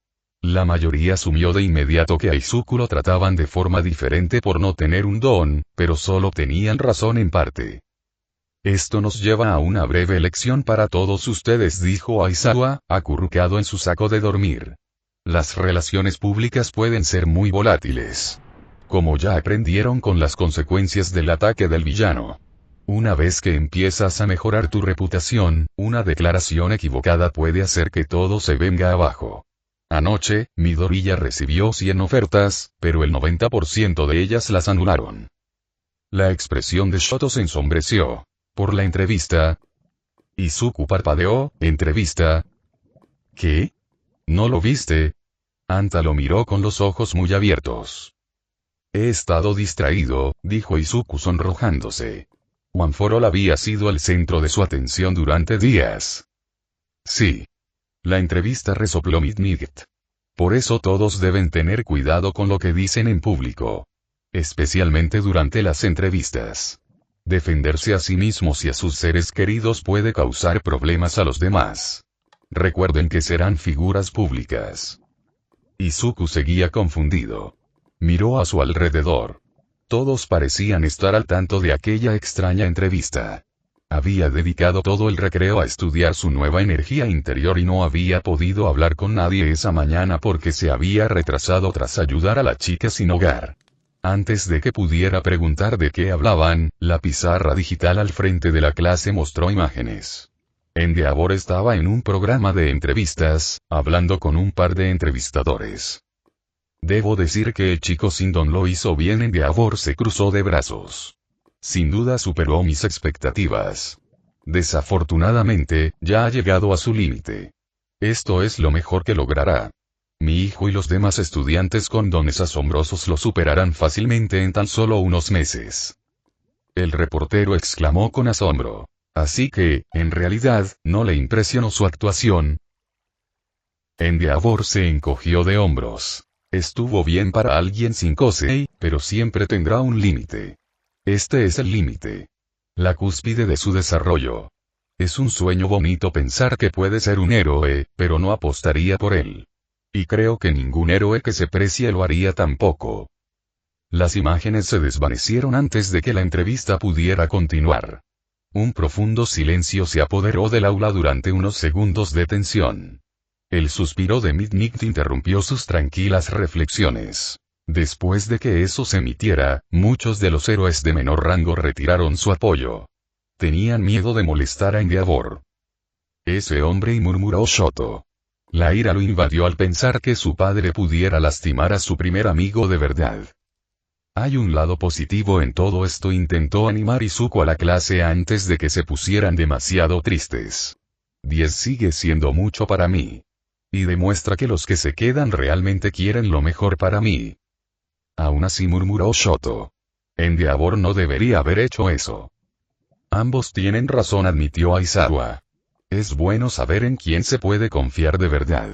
La mayoría asumió de inmediato que a Izuku lo trataban de forma diferente por no tener un don, pero solo tenían razón en parte. Esto nos lleva a una breve lección para todos ustedes, dijo Aizawa, acurrucado en su saco de dormir. Las relaciones públicas pueden ser muy volátiles. Como ya aprendieron con las consecuencias del ataque del villano. Una vez que empiezas a mejorar tu reputación, una declaración equivocada puede hacer que todo se venga abajo. Anoche, Midoriya recibió 100 ofertas, pero el 90% de ellas las anularon. La expresión de Shoto se ensombreció. ¿Por la entrevista? Izuku parpadeó. ¿Entrevista? ¿Qué? ¿No lo viste? Anta lo miró con los ojos muy abiertos. He estado distraído, dijo Izuku sonrojándose. One for All había sido el centro de su atención durante días. Sí. La entrevista, resopló Midnight. Por eso todos deben tener cuidado con lo que dicen en público. Especialmente durante las entrevistas. Defenderse a sí mismos y a sus seres queridos puede causar problemas a los demás. Recuerden que serán figuras públicas. Izuku seguía confundido. Miró a su alrededor. Todos parecían estar al tanto de aquella extraña entrevista. Había dedicado todo el recreo a estudiar su nueva energía interior y no había podido hablar con nadie esa mañana porque se había retrasado tras ayudar a la chica sin hogar. Antes de que pudiera preguntar de qué hablaban, la pizarra digital al frente de la clase mostró imágenes. Endeavor estaba en un programa de entrevistas, hablando con un par de entrevistadores. Debo decir que el chico sin don lo hizo bien. Endeavor se cruzó de brazos. Sin duda superó mis expectativas. Desafortunadamente, ya ha llegado a su límite. Esto es lo mejor que logrará. Mi hijo y los demás estudiantes con dones asombrosos lo superarán fácilmente en tan solo unos meses. El reportero exclamó con asombro. Así que, en realidad, ¿no le impresionó su actuación? Endeavor se encogió de hombros. Estuvo bien para alguien sin Kosei, pero siempre tendrá un límite. Este es el límite. La cúspide de su desarrollo. Es un sueño bonito pensar que puede ser un héroe, pero no apostaría por él. Y creo que ningún héroe que se precie lo haría tampoco. Las imágenes se desvanecieron antes de que la entrevista pudiera continuar. Un profundo silencio se apoderó del aula durante unos segundos de tensión. El suspiro de Midnight interrumpió sus tranquilas reflexiones. Después de que eso se emitiera, muchos de los héroes de menor rango retiraron su apoyo. Tenían miedo de molestar a Endeavor. Ese hombre, y murmuró Shoto. La ira lo invadió al pensar que su padre pudiera lastimar a su primer amigo de verdad. Hay un lado positivo en todo esto, intentó animar Izuku a la clase antes de que se pusieran demasiado tristes. 10 sigue siendo mucho para mí. Y demuestra que los que se quedan realmente quieren lo mejor para mí. Aún así, murmuró Shoto. Endeavor no debería haber hecho eso. Ambos tienen razón, admitió Aizawa. Es bueno saber en quién se puede confiar de verdad.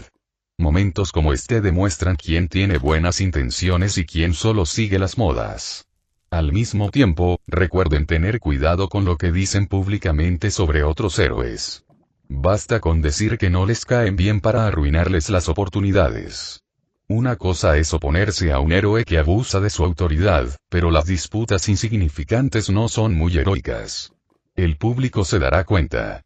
Momentos como este demuestran quién tiene buenas intenciones y quién solo sigue las modas. Al mismo tiempo, recuerden tener cuidado con lo que dicen públicamente sobre otros héroes. Basta con decir que no les caen bien para arruinarles las oportunidades. Una cosa es oponerse a un héroe que abusa de su autoridad, pero las disputas insignificantes no son muy heroicas. El público se dará cuenta.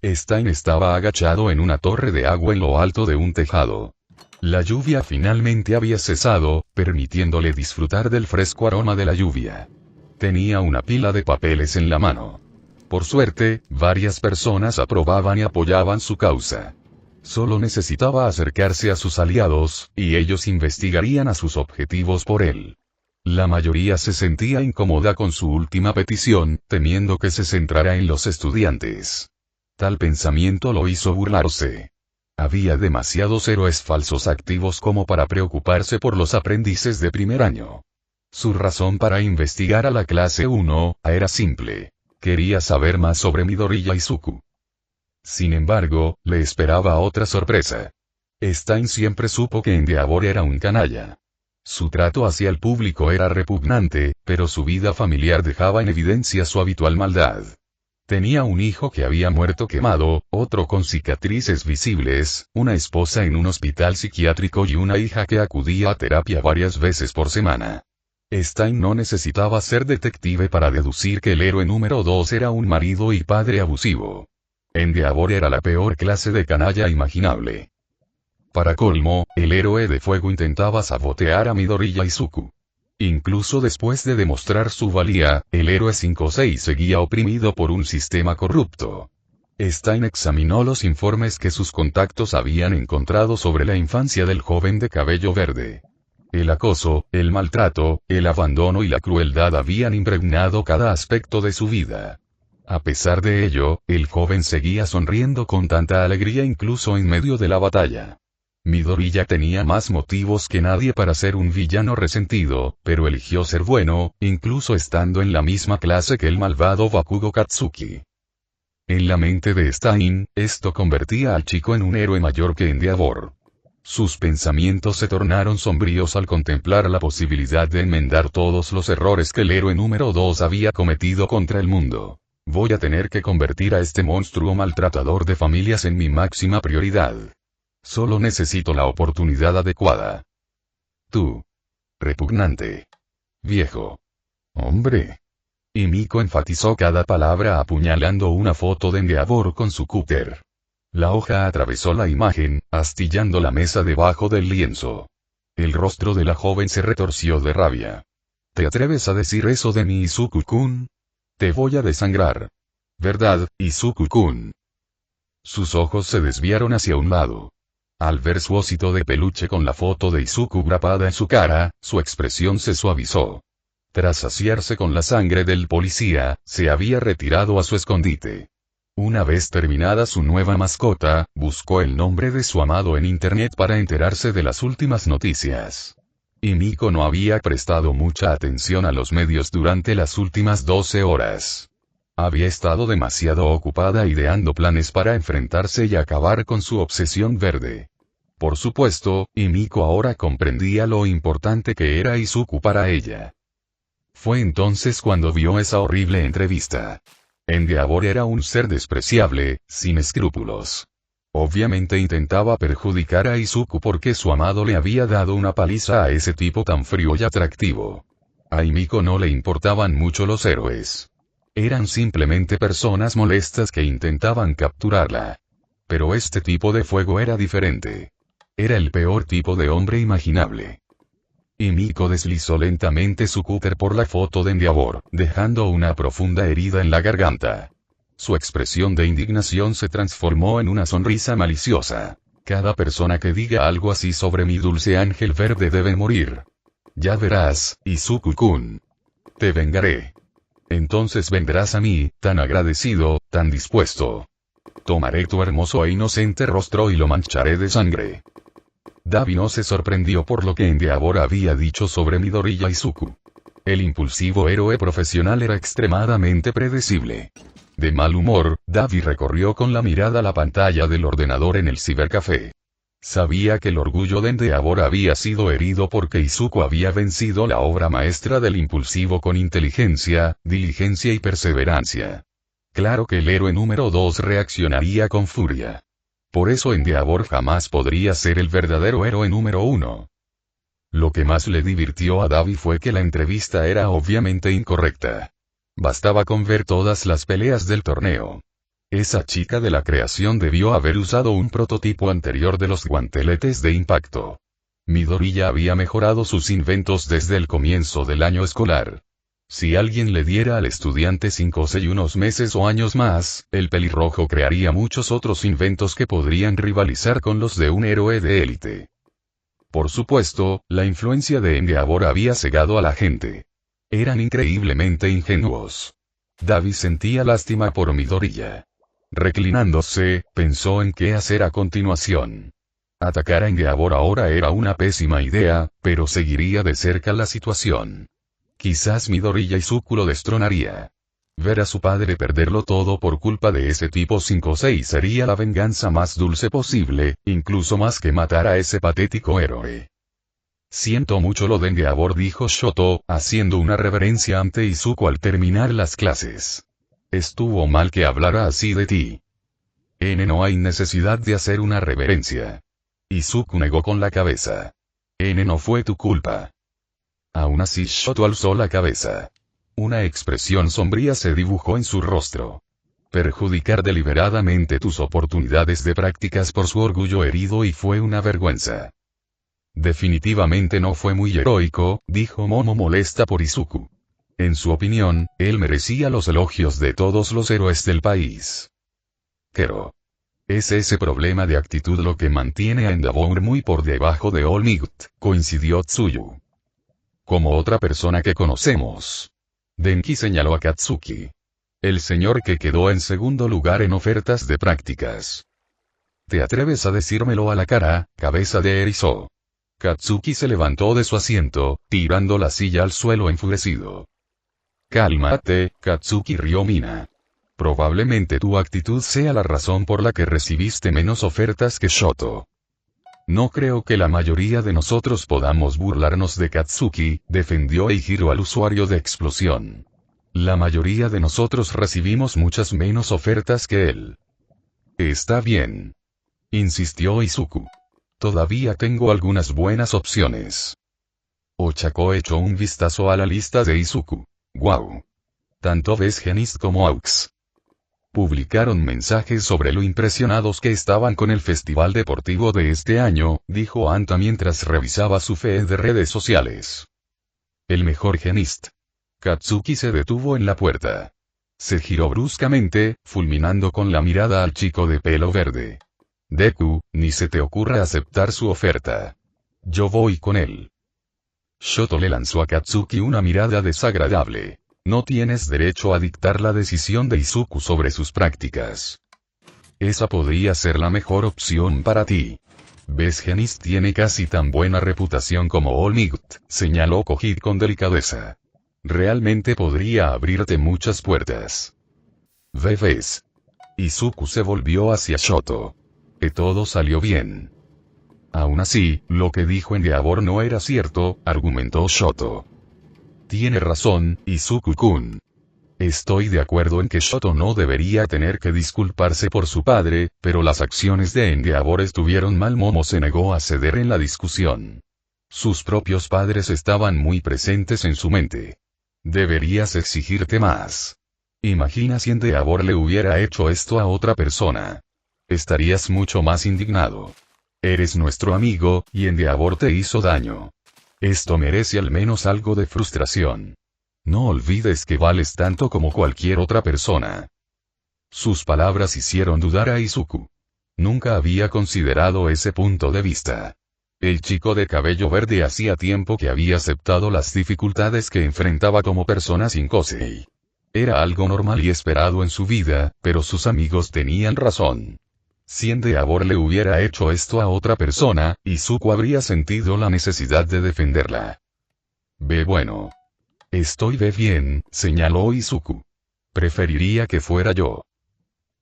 Stein estaba agachado en una torre de agua en lo alto de un tejado. La lluvia finalmente había cesado, permitiéndole disfrutar del fresco aroma de la lluvia. Tenía una pila de papeles en la mano. Por suerte, varias personas aprobaban y apoyaban su causa. Solo necesitaba acercarse a sus aliados, y ellos investigarían a sus objetivos por él. La mayoría se sentía incómoda con su última petición, temiendo que se centrara en los estudiantes. Tal pensamiento lo hizo burlarse. Había demasiados héroes falsos activos como para preocuparse por los aprendices de primer año. Su razón para investigar a la clase 1 era simple. Quería saber más sobre Midoriya Izuku. Sin embargo, le esperaba otra sorpresa. Stein siempre supo que Endeavor era un canalla. Su trato hacia el público era repugnante, pero su vida familiar dejaba en evidencia su habitual maldad. Tenía un hijo que había muerto quemado, otro con cicatrices visibles, una esposa en un hospital psiquiátrico y una hija que acudía a terapia varias veces por semana. Stein no necesitaba ser detective para deducir que el héroe número 2 era un marido y padre abusivo. Endeavor era la peor clase de canalla imaginable. Para colmo, el héroe de fuego intentaba sabotear a Midoriya Izuku. Incluso después de demostrar su valía, el héroe 5-6 seguía oprimido por un sistema corrupto. Stein examinó los informes que sus contactos habían encontrado sobre la infancia del joven de cabello verde. El acoso, el maltrato, el abandono y la crueldad habían impregnado cada aspecto de su vida. A pesar de ello, el joven seguía sonriendo con tanta alegría incluso en medio de la batalla. Midoriya tenía más motivos que nadie para ser un villano resentido, pero eligió ser bueno, incluso estando en la misma clase que el malvado Bakugo Katsuki. En la mente de Stein, esto convertía al chico en un héroe mayor que Endeavor. Sus pensamientos se tornaron sombríos al contemplar la posibilidad de enmendar todos los errores que el héroe número 2 había cometido contra el mundo. Voy a tener que convertir a este monstruo maltratador de familias en mi máxima prioridad. Solo necesito la oportunidad adecuada. Tú. Repugnante. Viejo. Hombre. Y Miko enfatizó cada palabra apuñalando una foto de Endeavor con su cúter. La hoja atravesó la imagen, astillando la mesa debajo del lienzo. El rostro de la joven se retorció de rabia. ¿Te atreves a decir eso de mi Izuku-kun? Te voy a desangrar. ¿Verdad, Izuku-kun? Sus ojos se desviaron hacia un lado. Al ver su osito de peluche con la foto de Izuku grapada en su cara, su expresión se suavizó. Tras saciarse con la sangre del policía, se había retirado a su escondite. Una vez terminada su nueva mascota, buscó el nombre de su amado en internet para enterarse de las últimas noticias. Y Miko no había prestado mucha atención a los medios durante las últimas 12 horas. Había estado demasiado ocupada ideando planes para enfrentarse y acabar con su obsesión verde. Por supuesto, y Miko ahora comprendía lo importante que era Izuku para ella. Fue entonces cuando vio esa horrible entrevista. Endeavor era un ser despreciable, sin escrúpulos. Obviamente intentaba perjudicar a Izuku porque su amado le había dado una paliza a ese tipo tan frío y atractivo. A Miko no le importaban mucho los héroes. Eran simplemente personas molestas que intentaban capturarla. Pero este tipo de fuego era diferente. Era el peor tipo de hombre imaginable. Y Miko deslizó lentamente su cúter por la foto de Endeavor, dejando una profunda herida en la garganta. Su expresión de indignación se transformó en una sonrisa maliciosa. Cada persona que diga algo así sobre mi dulce ángel verde debe morir. Ya verás, Izuku-kun. Te vengaré. Entonces vendrás a mí, tan agradecido, tan dispuesto. Tomaré tu hermoso e inocente rostro y lo mancharé de sangre. Dabi no se sorprendió por lo que Endeavor había dicho sobre Midoriya Izuku. El impulsivo héroe profesional era extremadamente predecible. De mal humor, Dabi recorrió con la mirada la pantalla del ordenador en el cibercafé. Sabía que el orgullo de Endeavor había sido herido porque Izuku había vencido la obra maestra del impulsivo con inteligencia, diligencia y perseverancia. Claro que el héroe número 2 reaccionaría con furia. Por eso Endeavor jamás podría ser el verdadero héroe número 1. Lo que más le divirtió a Dabi fue que la entrevista era obviamente incorrecta. Bastaba con ver todas las peleas del torneo. Esa chica de la creación debió haber usado un prototipo anterior de los guanteletes de impacto. Midoriya había mejorado sus inventos desde el comienzo del año escolar. Si alguien le diera al estudiante 5 o unos meses o años más, el pelirrojo crearía muchos otros inventos que podrían rivalizar con los de un héroe de élite. Por supuesto, la influencia de Endeavor había cegado a la gente. Eran increíblemente ingenuos. Dabi sentía lástima por Midoriya. Reclinándose, pensó en qué hacer a continuación. Atacar a Endeavor ahora era una pésima idea, pero seguiría de cerca la situación. Quizás Midoriya Izuku lo destronaría. Ver a su padre perderlo todo por culpa de ese tipo 5-6 sería la venganza más dulce posible, incluso más que matar a ese patético héroe. Siento mucho lo de Endeavor, dijo Shoto, haciendo una reverencia ante Izuku al terminar las clases. Estuvo mal que hablara así de ti. No hay necesidad de hacer una reverencia. Izuku negó con la cabeza. No fue tu culpa. Aún así Shoto alzó la cabeza. Una expresión sombría se dibujó en su rostro. Perjudicar deliberadamente tus oportunidades de prácticas por su orgullo herido y fue una vergüenza. Definitivamente no fue muy heroico, dijo Momo molesta por Izuku. En su opinión, él merecía los elogios de todos los héroes del país. Kero. Es ese problema de actitud lo que mantiene a Endeavor muy por debajo de All Might, coincidió Tsuyu. Como otra persona que conocemos. Denki señaló a Katsuki. El señor que quedó en segundo lugar en ofertas de prácticas. ¿Te atreves a decírmelo a la cara, cabeza de erizo? Katsuki se levantó de su asiento, tirando la silla al suelo enfurecido. Cálmate, Katsuki, rió Mina. Probablemente tu actitud sea la razón por la que recibiste menos ofertas que Shoto. No creo que la mayoría de nosotros podamos burlarnos de Katsuki, defendió Eijiro al usuario de explosión. La mayoría de nosotros recibimos muchas menos ofertas que él. Está bien. Insistió Izuku. Todavía tengo algunas buenas opciones. Ochako echó un vistazo a la lista de Izuku. Wow. Tanto Best Jeanist como Aux publicaron mensajes sobre lo impresionados que estaban con el festival deportivo de este año, dijo Anta mientras revisaba su feed de redes sociales. El mejor Jeanist. Katsuki se detuvo en la puerta. Se giró bruscamente, fulminando con la mirada al chico de pelo verde. Deku, ni se te ocurra aceptar su oferta. Yo voy con él. Shoto le lanzó a Katsuki una mirada desagradable. No tienes derecho a dictar la decisión de Izuku sobre sus prácticas. Esa podría ser la mejor opción para ti. Best Jeanist tiene casi tan buena reputación como All Might, señaló Kohid con delicadeza. Realmente podría abrirte muchas puertas. ¿Ves? Izuku se volvió hacia Shoto. Todo salió bien. Aún así, lo que dijo Endeavor no era cierto, argumentó Shoto. Tiene razón, Izuku-kun. Estoy de acuerdo en que Shoto no debería tener que disculparse por su padre, pero las acciones de Endeavor estuvieron mal. Momo se negó a ceder en la discusión. Sus propios padres estaban muy presentes en su mente. Deberías exigirte más. Imagina si Endeavor le hubiera hecho esto a otra persona. Estarías mucho más indignado. Eres nuestro amigo, y Endeavor te hizo daño. Esto merece al menos algo de frustración. No olvides que vales tanto como cualquier otra persona. Sus palabras hicieron dudar a Izuku. Nunca había considerado ese punto de vista. El chico de cabello verde hacía tiempo que había aceptado las dificultades que enfrentaba como persona sin Kosei. Era algo normal y esperado en su vida, pero sus amigos tenían razón. Si Endeavor le hubiera hecho esto a otra persona, Izuku habría sentido la necesidad de defenderla. Bueno. Estoy bien, señaló Izuku. Preferiría que fuera yo.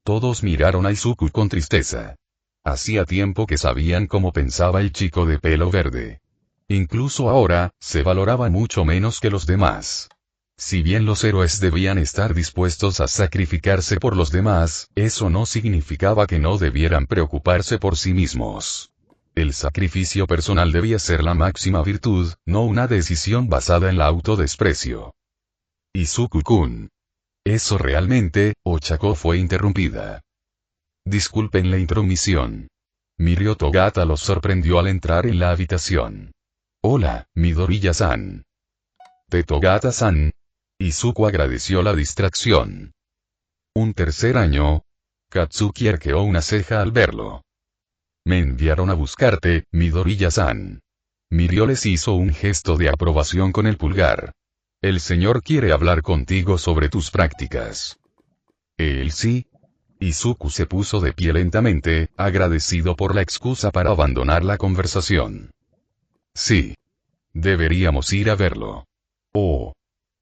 Todos miraron a Izuku con tristeza. Hacía tiempo que sabían cómo pensaba el chico de pelo verde. Incluso ahora, se valoraba mucho menos que los demás. Si bien los héroes debían estar dispuestos a sacrificarse por los demás, eso no significaba que no debieran preocuparse por sí mismos. El sacrificio personal debía ser la máxima virtud, no una decisión basada en la autodesprecio. Izuku-kun. Eso realmente, Ochako fue interrumpida. Disculpen la intromisión. Mirio Togata los sorprendió al entrar en la habitación. Hola, Midoriya-san. Togata-san. Izuku agradeció la distracción. ¿Un tercer año? Katsuki arqueó una ceja al verlo. Me enviaron a buscarte, Midoriya-san. Mirio les hizo un gesto de aprobación con el pulgar. El señor quiere hablar contigo sobre tus prácticas. ¿Él sí? Izuku se puso de pie lentamente, agradecido por la excusa para abandonar la conversación. Sí. Deberíamos ir a verlo. Oh.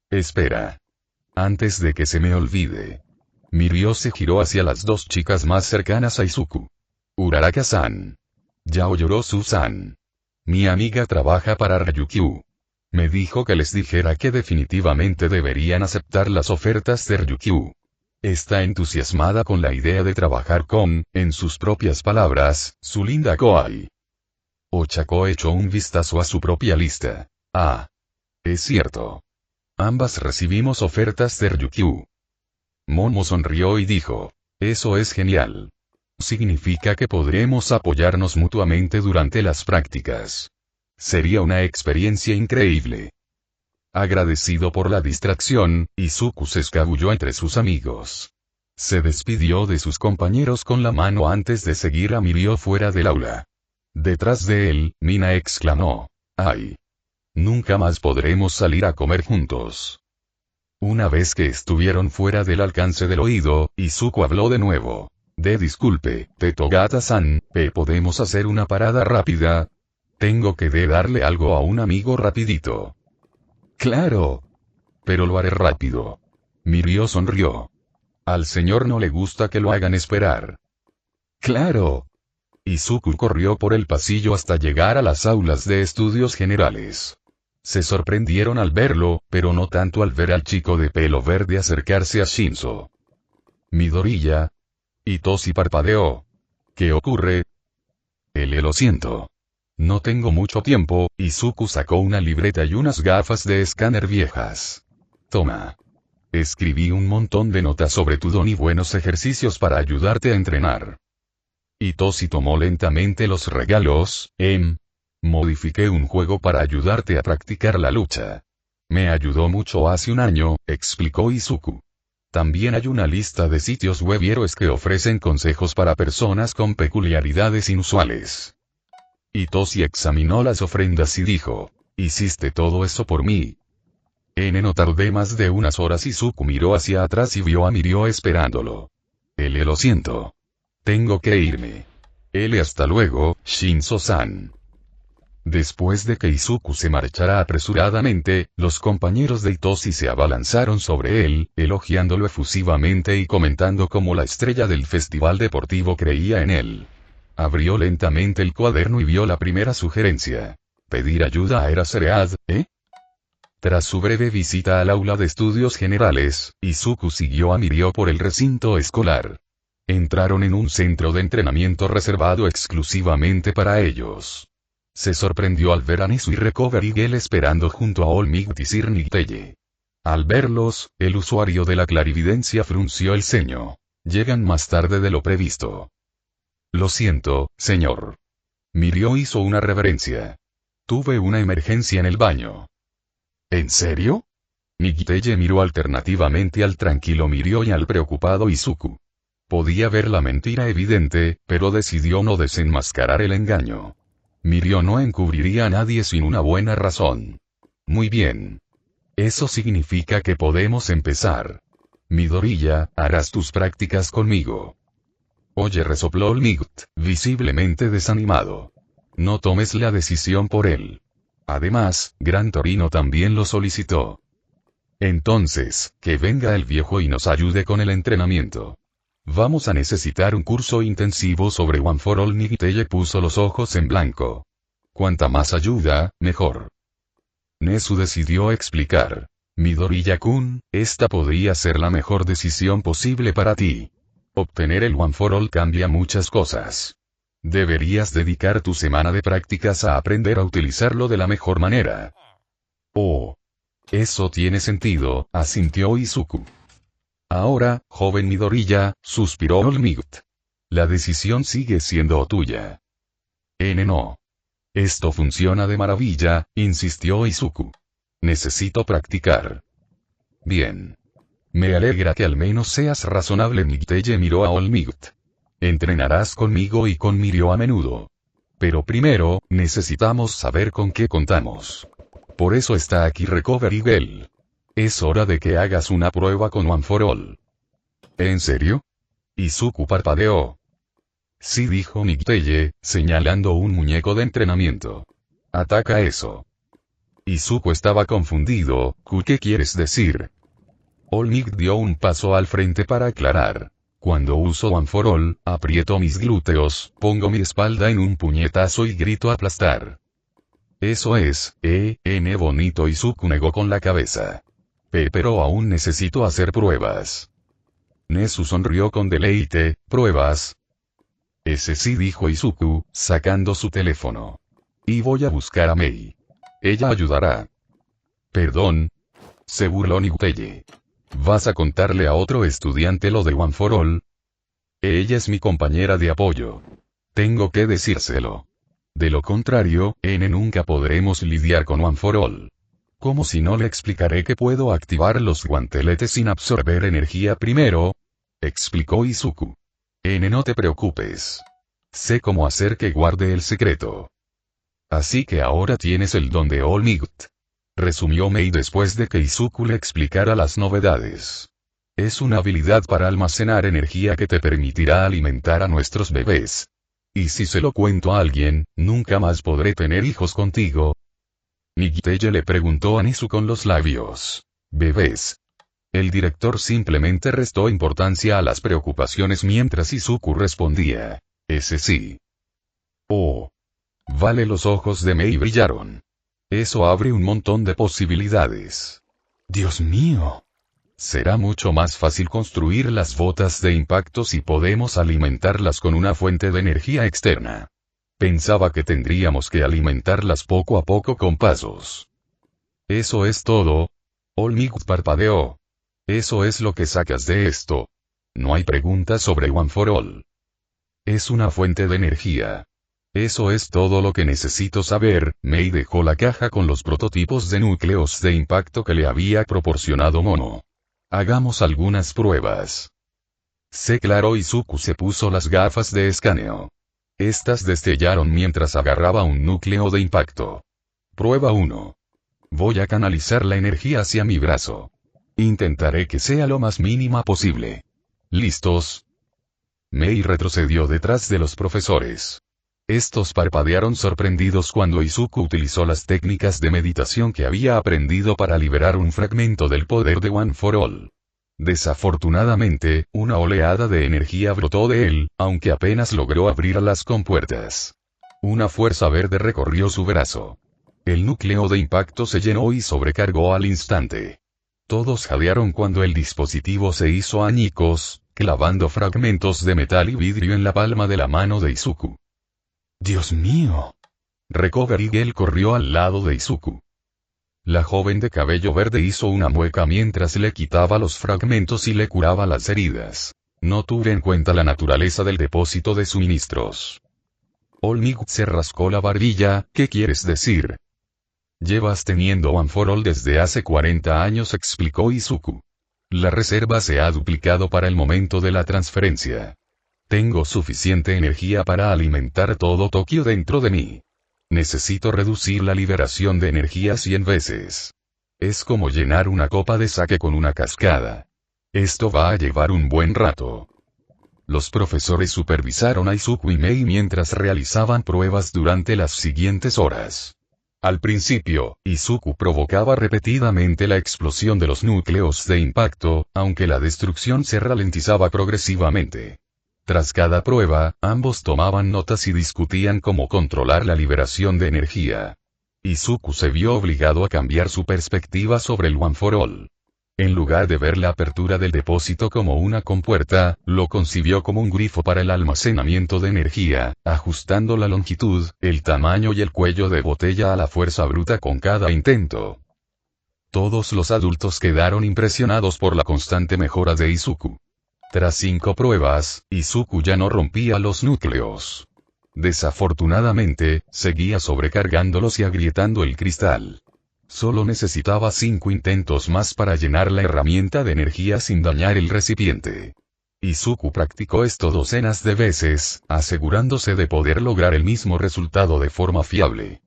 Espera. Antes de que se me olvide. Mirio se giró hacia las dos chicas más cercanas a Izuku. Uraraka-san. Yaoyorozu-san. Mi amiga trabaja para Ryukyu. Me dijo que les dijera que definitivamente deberían aceptar las ofertas de Ryukyu. Está entusiasmada con la idea de trabajar con, en sus propias palabras, su linda Koai. Ochako echó un vistazo a su propia lista. Ah. Es cierto. Ambas recibimos ofertas de Ryukyu. Momo sonrió y dijo. Eso es genial. Significa que podremos apoyarnos mutuamente durante las prácticas. Sería una experiencia increíble. Agradecido por la distracción, Izuku se escabulló entre sus amigos. Se despidió de sus compañeros con la mano antes de seguir a Mirio fuera del aula. Detrás de él, Mina exclamó. ¡Ay! Nunca más podremos salir a comer juntos. Una vez que estuvieron fuera del alcance del oído, Izuku habló de nuevo. Disculpe, Tetogata-san, ¿podemos hacer una parada rápida? Tengo que darle algo a un amigo rapidito. Claro. Pero lo haré rápido. Mirio sonrió. Al señor no le gusta que lo hagan esperar. Claro. Izuku corrió por el pasillo hasta llegar a las aulas de estudios generales. Se sorprendieron al verlo, pero no tanto al ver al chico de pelo verde acercarse a Shinzo. Midoriya. Itoshi parpadeó. ¿Qué ocurre? Lo siento. No tengo mucho tiempo. Izuku sacó una libreta y unas gafas de escáner viejas. Toma. Escribí un montón de notas sobre tu don y buenos ejercicios para ayudarte a entrenar. Itoshi tomó lentamente los regalos. Modifiqué un juego para ayudarte a practicar la lucha. Me ayudó mucho hace un año, explicó Izuku. También hay una lista de sitios web y héroes que ofrecen consejos para personas con peculiaridades inusuales. Itoshi examinó las ofrendas y dijo, ¿hiciste todo eso por mí? No tardé más de unas horas. Izuku miró hacia atrás y vio a Mirio esperándolo. Lo siento. Tengo que irme. Hasta luego, Shinzo-san. Después de que Izuku se marchara apresuradamente, los compañeros de Itoshi se abalanzaron sobre él, elogiándolo efusivamente y comentando cómo la estrella del festival deportivo creía en él. Abrió lentamente el cuaderno y vio la primera sugerencia. Pedir ayuda a Eraserhead, Tras su breve visita al aula de estudios generales, Izuku siguió a Mirio por el recinto escolar. Entraron en un centro de entrenamiento reservado exclusivamente para ellos. Se sorprendió al ver a Nezu y Recovery Girl esperando junto a All Might y Sir Nicteye. Al verlos, el usuario de la clarividencia frunció el ceño. Llegan más tarde de lo previsto. Lo siento, señor. Mirio hizo una reverencia. Tuve una emergencia en el baño. ¿En serio? Nicteye miró alternativamente al tranquilo Mirio y al preocupado Izuku. Podía ver la mentira evidente, pero decidió no desenmascarar el engaño. Mirio no encubriría a nadie sin una buena razón. Muy bien. Eso significa que podemos empezar. Midoriya, harás tus prácticas conmigo. Oye, resopló All Might, visiblemente desanimado. No tomes la decisión por él. Además, Gran Torino también lo solicitó. Entonces, que venga el viejo y nos ayude con el entrenamiento. Vamos a necesitar un curso intensivo sobre One for All. Nicteye puso los ojos en blanco. Cuanta más ayuda, mejor. Nezu decidió explicar. Midoriya-kun, esta podría ser la mejor decisión posible para ti. Obtener el One for All cambia muchas cosas. Deberías dedicar tu semana de prácticas a aprender a utilizarlo de la mejor manera. Oh. Eso tiene sentido, asintió Izuku. Ahora, joven Midoriya, suspiró All Might. La decisión sigue siendo tuya. No. Esto funciona de maravilla, insistió Izuku. Necesito practicar. Bien. Me alegra que al menos seas razonable. Nicteye miró a All Might. Entrenarás conmigo y con Mirio a menudo. Pero primero, necesitamos saber con qué contamos. Por eso está aquí Recovery Girl. Es hora de que hagas una prueba con One for All. ¿En serio? Izuku parpadeó. Sí, dijo Nicteye, señalando un muñeco de entrenamiento. Ataca eso. Izuku estaba confundido. ¿Qué quieres decir? All Might dio un paso al frente para aclarar. Cuando uso One for All, aprieto mis glúteos, pongo mi espalda en un puñetazo y grito aplastar. Eso es, bonito. Izuku negó con la cabeza. Pero aún necesito hacer pruebas. Nezu sonrió con deleite. ¿Pruebas? Ese sí, dijo Izuku, sacando su teléfono. Y voy a buscar a Mei. Ella ayudará. ¿Perdón? Se burló Niguteye. ¿Vas a contarle a otro estudiante lo de One for All? Ella es mi compañera de apoyo. Tengo que decírselo. De lo contrario, nunca podremos lidiar con One for All. ¿Cómo si no le explicaré que puedo activar los guanteletes sin absorber energía primero? Explicó Izuku. No te preocupes. Sé cómo hacer que guarde el secreto. Así que ahora tienes el don de All Might. Resumió Mei después de que Izuku le explicara las novedades. Es una habilidad para almacenar energía que te permitirá alimentar a nuestros bebés. Y si se lo cuento a alguien, nunca más podré tener hijos contigo. Niguteye le preguntó a Nezu con los labios. ¿Bebés? El director simplemente restó importancia a las preocupaciones mientras Izuku respondía. Ese sí. Oh. Vale, los ojos de Mei brillaron. Eso abre un montón de posibilidades. Dios mío. Será mucho más fácil construir las botas de impacto si podemos alimentarlas con una fuente de energía externa. Pensaba que tendríamos que alimentarlas poco a poco con pasos. ¿Eso es todo? All Might parpadeó. Eso es lo que sacas de esto. No hay preguntas sobre One for All. Es una fuente de energía. Eso es todo lo que necesito saber. Mei dejó la caja con los prototipos de núcleos de impacto que le había proporcionado Mono. Hagamos algunas pruebas. Sé claro. Izuku se puso las gafas de escaneo. Estas destellaron mientras agarraba un núcleo de impacto. Prueba 1. Voy a canalizar la energía hacia mi brazo. Intentaré que sea lo más mínima posible. ¿Listos? Mei retrocedió detrás de los profesores. Estos parpadearon sorprendidos cuando Izuku utilizó las técnicas de meditación que había aprendido para liberar un fragmento del poder de One for All. Desafortunadamente, una oleada de energía brotó de él, aunque apenas logró abrir las compuertas. Una fuerza verde recorrió su brazo. El núcleo de impacto se llenó y sobrecargó al instante. Todos jadearon cuando el dispositivo se hizo añicos, clavando fragmentos de metal y vidrio en la palma de la mano de Izuku. ¡Dios mío! Recovery Girl corrió al lado de Izuku. La joven de cabello verde hizo una mueca mientras le quitaba los fragmentos y le curaba las heridas. No tuve en cuenta la naturaleza del depósito de suministros. All Might se rascó la barbilla. ¿Qué quieres decir? Llevas teniendo One for All desde hace 40 años, explicó Izuku. La reserva se ha duplicado para el momento de la transferencia. Tengo suficiente energía para alimentar todo Tokio dentro de mí. Necesito reducir la liberación de energía 100 veces. Es como llenar una copa de sake con una cascada. Esto va a llevar un buen rato. Los profesores supervisaron a Izuku y Mei mientras realizaban pruebas durante las siguientes horas. Al principio, Izuku provocaba repetidamente la explosión de los núcleos de impacto, aunque la destrucción se ralentizaba progresivamente. Tras cada prueba, ambos tomaban notas y discutían cómo controlar la liberación de energía. Izuku se vio obligado a cambiar su perspectiva sobre el One for All. En lugar de ver la apertura del depósito como una compuerta, lo concibió como un grifo para el almacenamiento de energía, ajustando la longitud, el tamaño y el cuello de botella a la fuerza bruta con cada intento. Todos los adultos quedaron impresionados por la constante mejora de Izuku. Tras 5 pruebas, Izuku ya no rompía los núcleos. Desafortunadamente, seguía sobrecargándolos y agrietando el cristal. Solo necesitaba 5 intentos más para llenar la herramienta de energía sin dañar el recipiente. Izuku practicó esto docenas de veces, asegurándose de poder lograr el mismo resultado de forma fiable.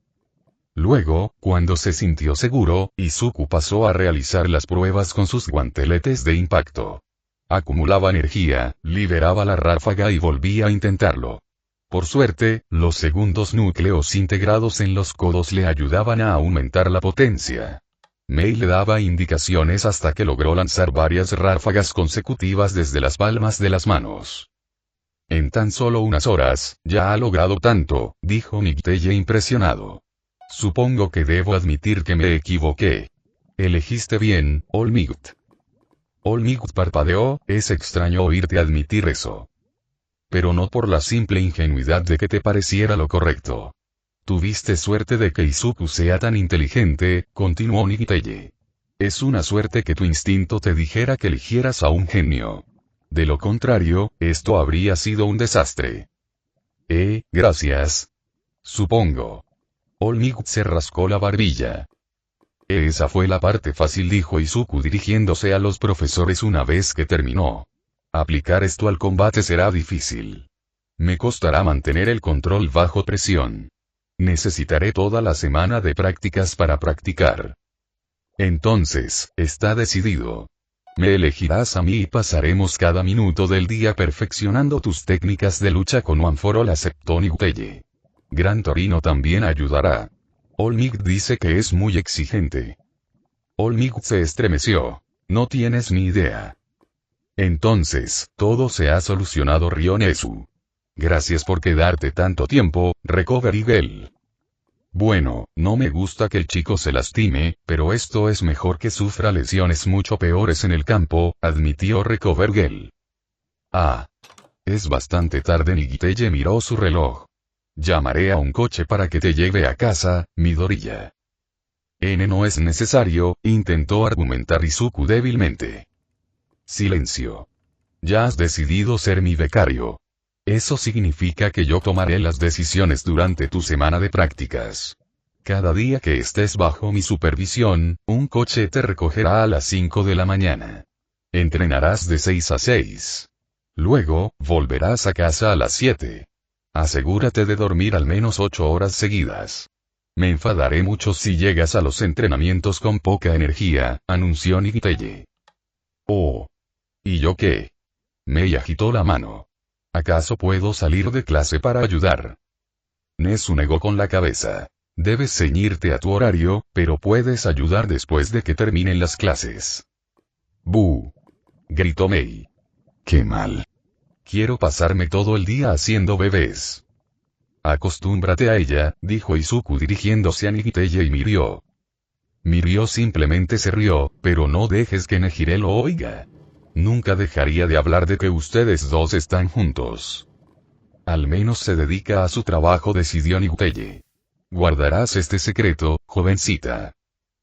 Luego, cuando se sintió seguro, Izuku pasó a realizar las pruebas con sus guanteletes de impacto. Acumulaba energía, liberaba la ráfaga y volvía a intentarlo. Por suerte, los segundos núcleos integrados en los codos le ayudaban a aumentar la potencia. Mei le daba indicaciones hasta que logró lanzar varias ráfagas consecutivas desde las palmas de las manos. En tan solo unas horas, ya ha logrado tanto, dijo Niguteye impresionado. Supongo que debo admitir que me equivoqué. Elegiste bien, All Might. Olmigut parpadeó, es extraño oírte admitir eso. Pero no por la simple ingenuidad de que te pareciera lo correcto. Tuviste suerte de que Izuku sea tan inteligente, continuó Nigiteye. Es una suerte que tu instinto te dijera que eligieras a un genio. De lo contrario, esto habría sido un desastre. Gracias. Supongo. Olmigut se rascó la barbilla. Esa fue la parte fácil, dijo Izuku dirigiéndose a los profesores una vez que terminó. Aplicar esto al combate será difícil. Me costará mantener el control bajo presión. Necesitaré toda la semana de prácticas para practicar. Entonces, está decidido. Me elegirás a mí y pasaremos cada minuto del día perfeccionando tus técnicas de lucha con One-for-All, aceptó Nigiteye. Gran Torino también ayudará. Olmigut dice que es muy exigente. Olmigut se estremeció. No tienes ni idea. Entonces, todo se ha solucionado, rió Nezu. Gracias por quedarte tanto tiempo, Recovery Girl. Bueno, no me gusta que el chico se lastime, pero esto es mejor que sufra lesiones mucho peores en el campo, admitió Recovery Girl. Ah. Es bastante tarde. Nigiteye miró su reloj. Llamaré a un coche para que te lleve a casa, Midoriya. No es necesario, intentó argumentar Izuku débilmente. Silencio. Ya has decidido ser mi becario. Eso significa que yo tomaré las decisiones durante tu semana de prácticas. Cada día que estés bajo mi supervisión, un coche te recogerá a las 5 de la mañana. Entrenarás de 6 a 6. Luego, volverás a casa a las 7. Asegúrate de dormir al menos 8 horas seguidas. Me enfadaré mucho si llegas a los entrenamientos con poca energía, anunció Nigiteye. Oh. ¿Y yo qué? Mei agitó la mano. ¿Acaso puedo salir de clase para ayudar? Nezu negó con la cabeza. Debes ceñirte a tu horario, pero puedes ayudar después de que terminen las clases. ¡Bú! Gritó Mei. ¡Qué mal! Quiero pasarme todo el día haciendo bebés. Acostúmbrate a ella, dijo Izuku dirigiéndose a Nigiteye y Mirio. Mirio simplemente se rió, pero no dejes que Nejire lo oiga. Nunca dejaría de hablar de que ustedes dos están juntos. Al menos se dedica a su trabajo, decidió Nigiteye. Guardarás este secreto, jovencita.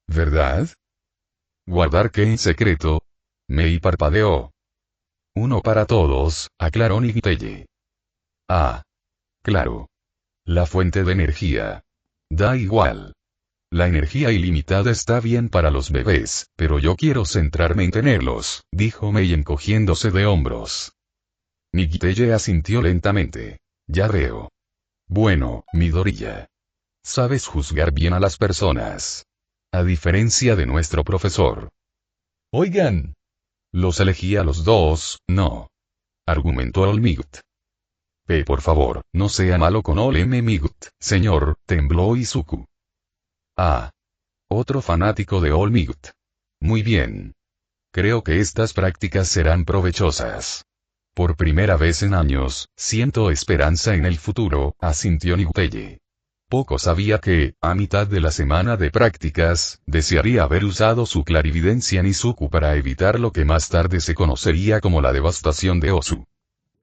¿Verdad? ¿Guardar qué en secreto? Mei parpadeó. Uno para todos, aclaró Nigiteye. Ah. Claro. La fuente de energía. Da igual. La energía ilimitada está bien para los bebés, pero yo quiero centrarme en tenerlos, dijo Mei encogiéndose de hombros. Nigiteye asintió lentamente. Ya veo. Bueno, Midoriya. Sabes juzgar bien a las personas. A diferencia de nuestro profesor. Oigan. Los elegí a los dos, ¿no? Argumentó Olmigut. Por favor, no sea malo con Olmigut, señor, tembló Izuku. Ah. Otro fanático de Olmigut. Muy bien. Creo que estas prácticas serán provechosas. Por primera vez en años, siento esperanza en el futuro, asintió Nigiteye. Poco sabía que, a mitad de la semana de prácticas, desearía haber usado su clarividencia en Izuku para evitar lo que más tarde se conocería como la devastación de Osu.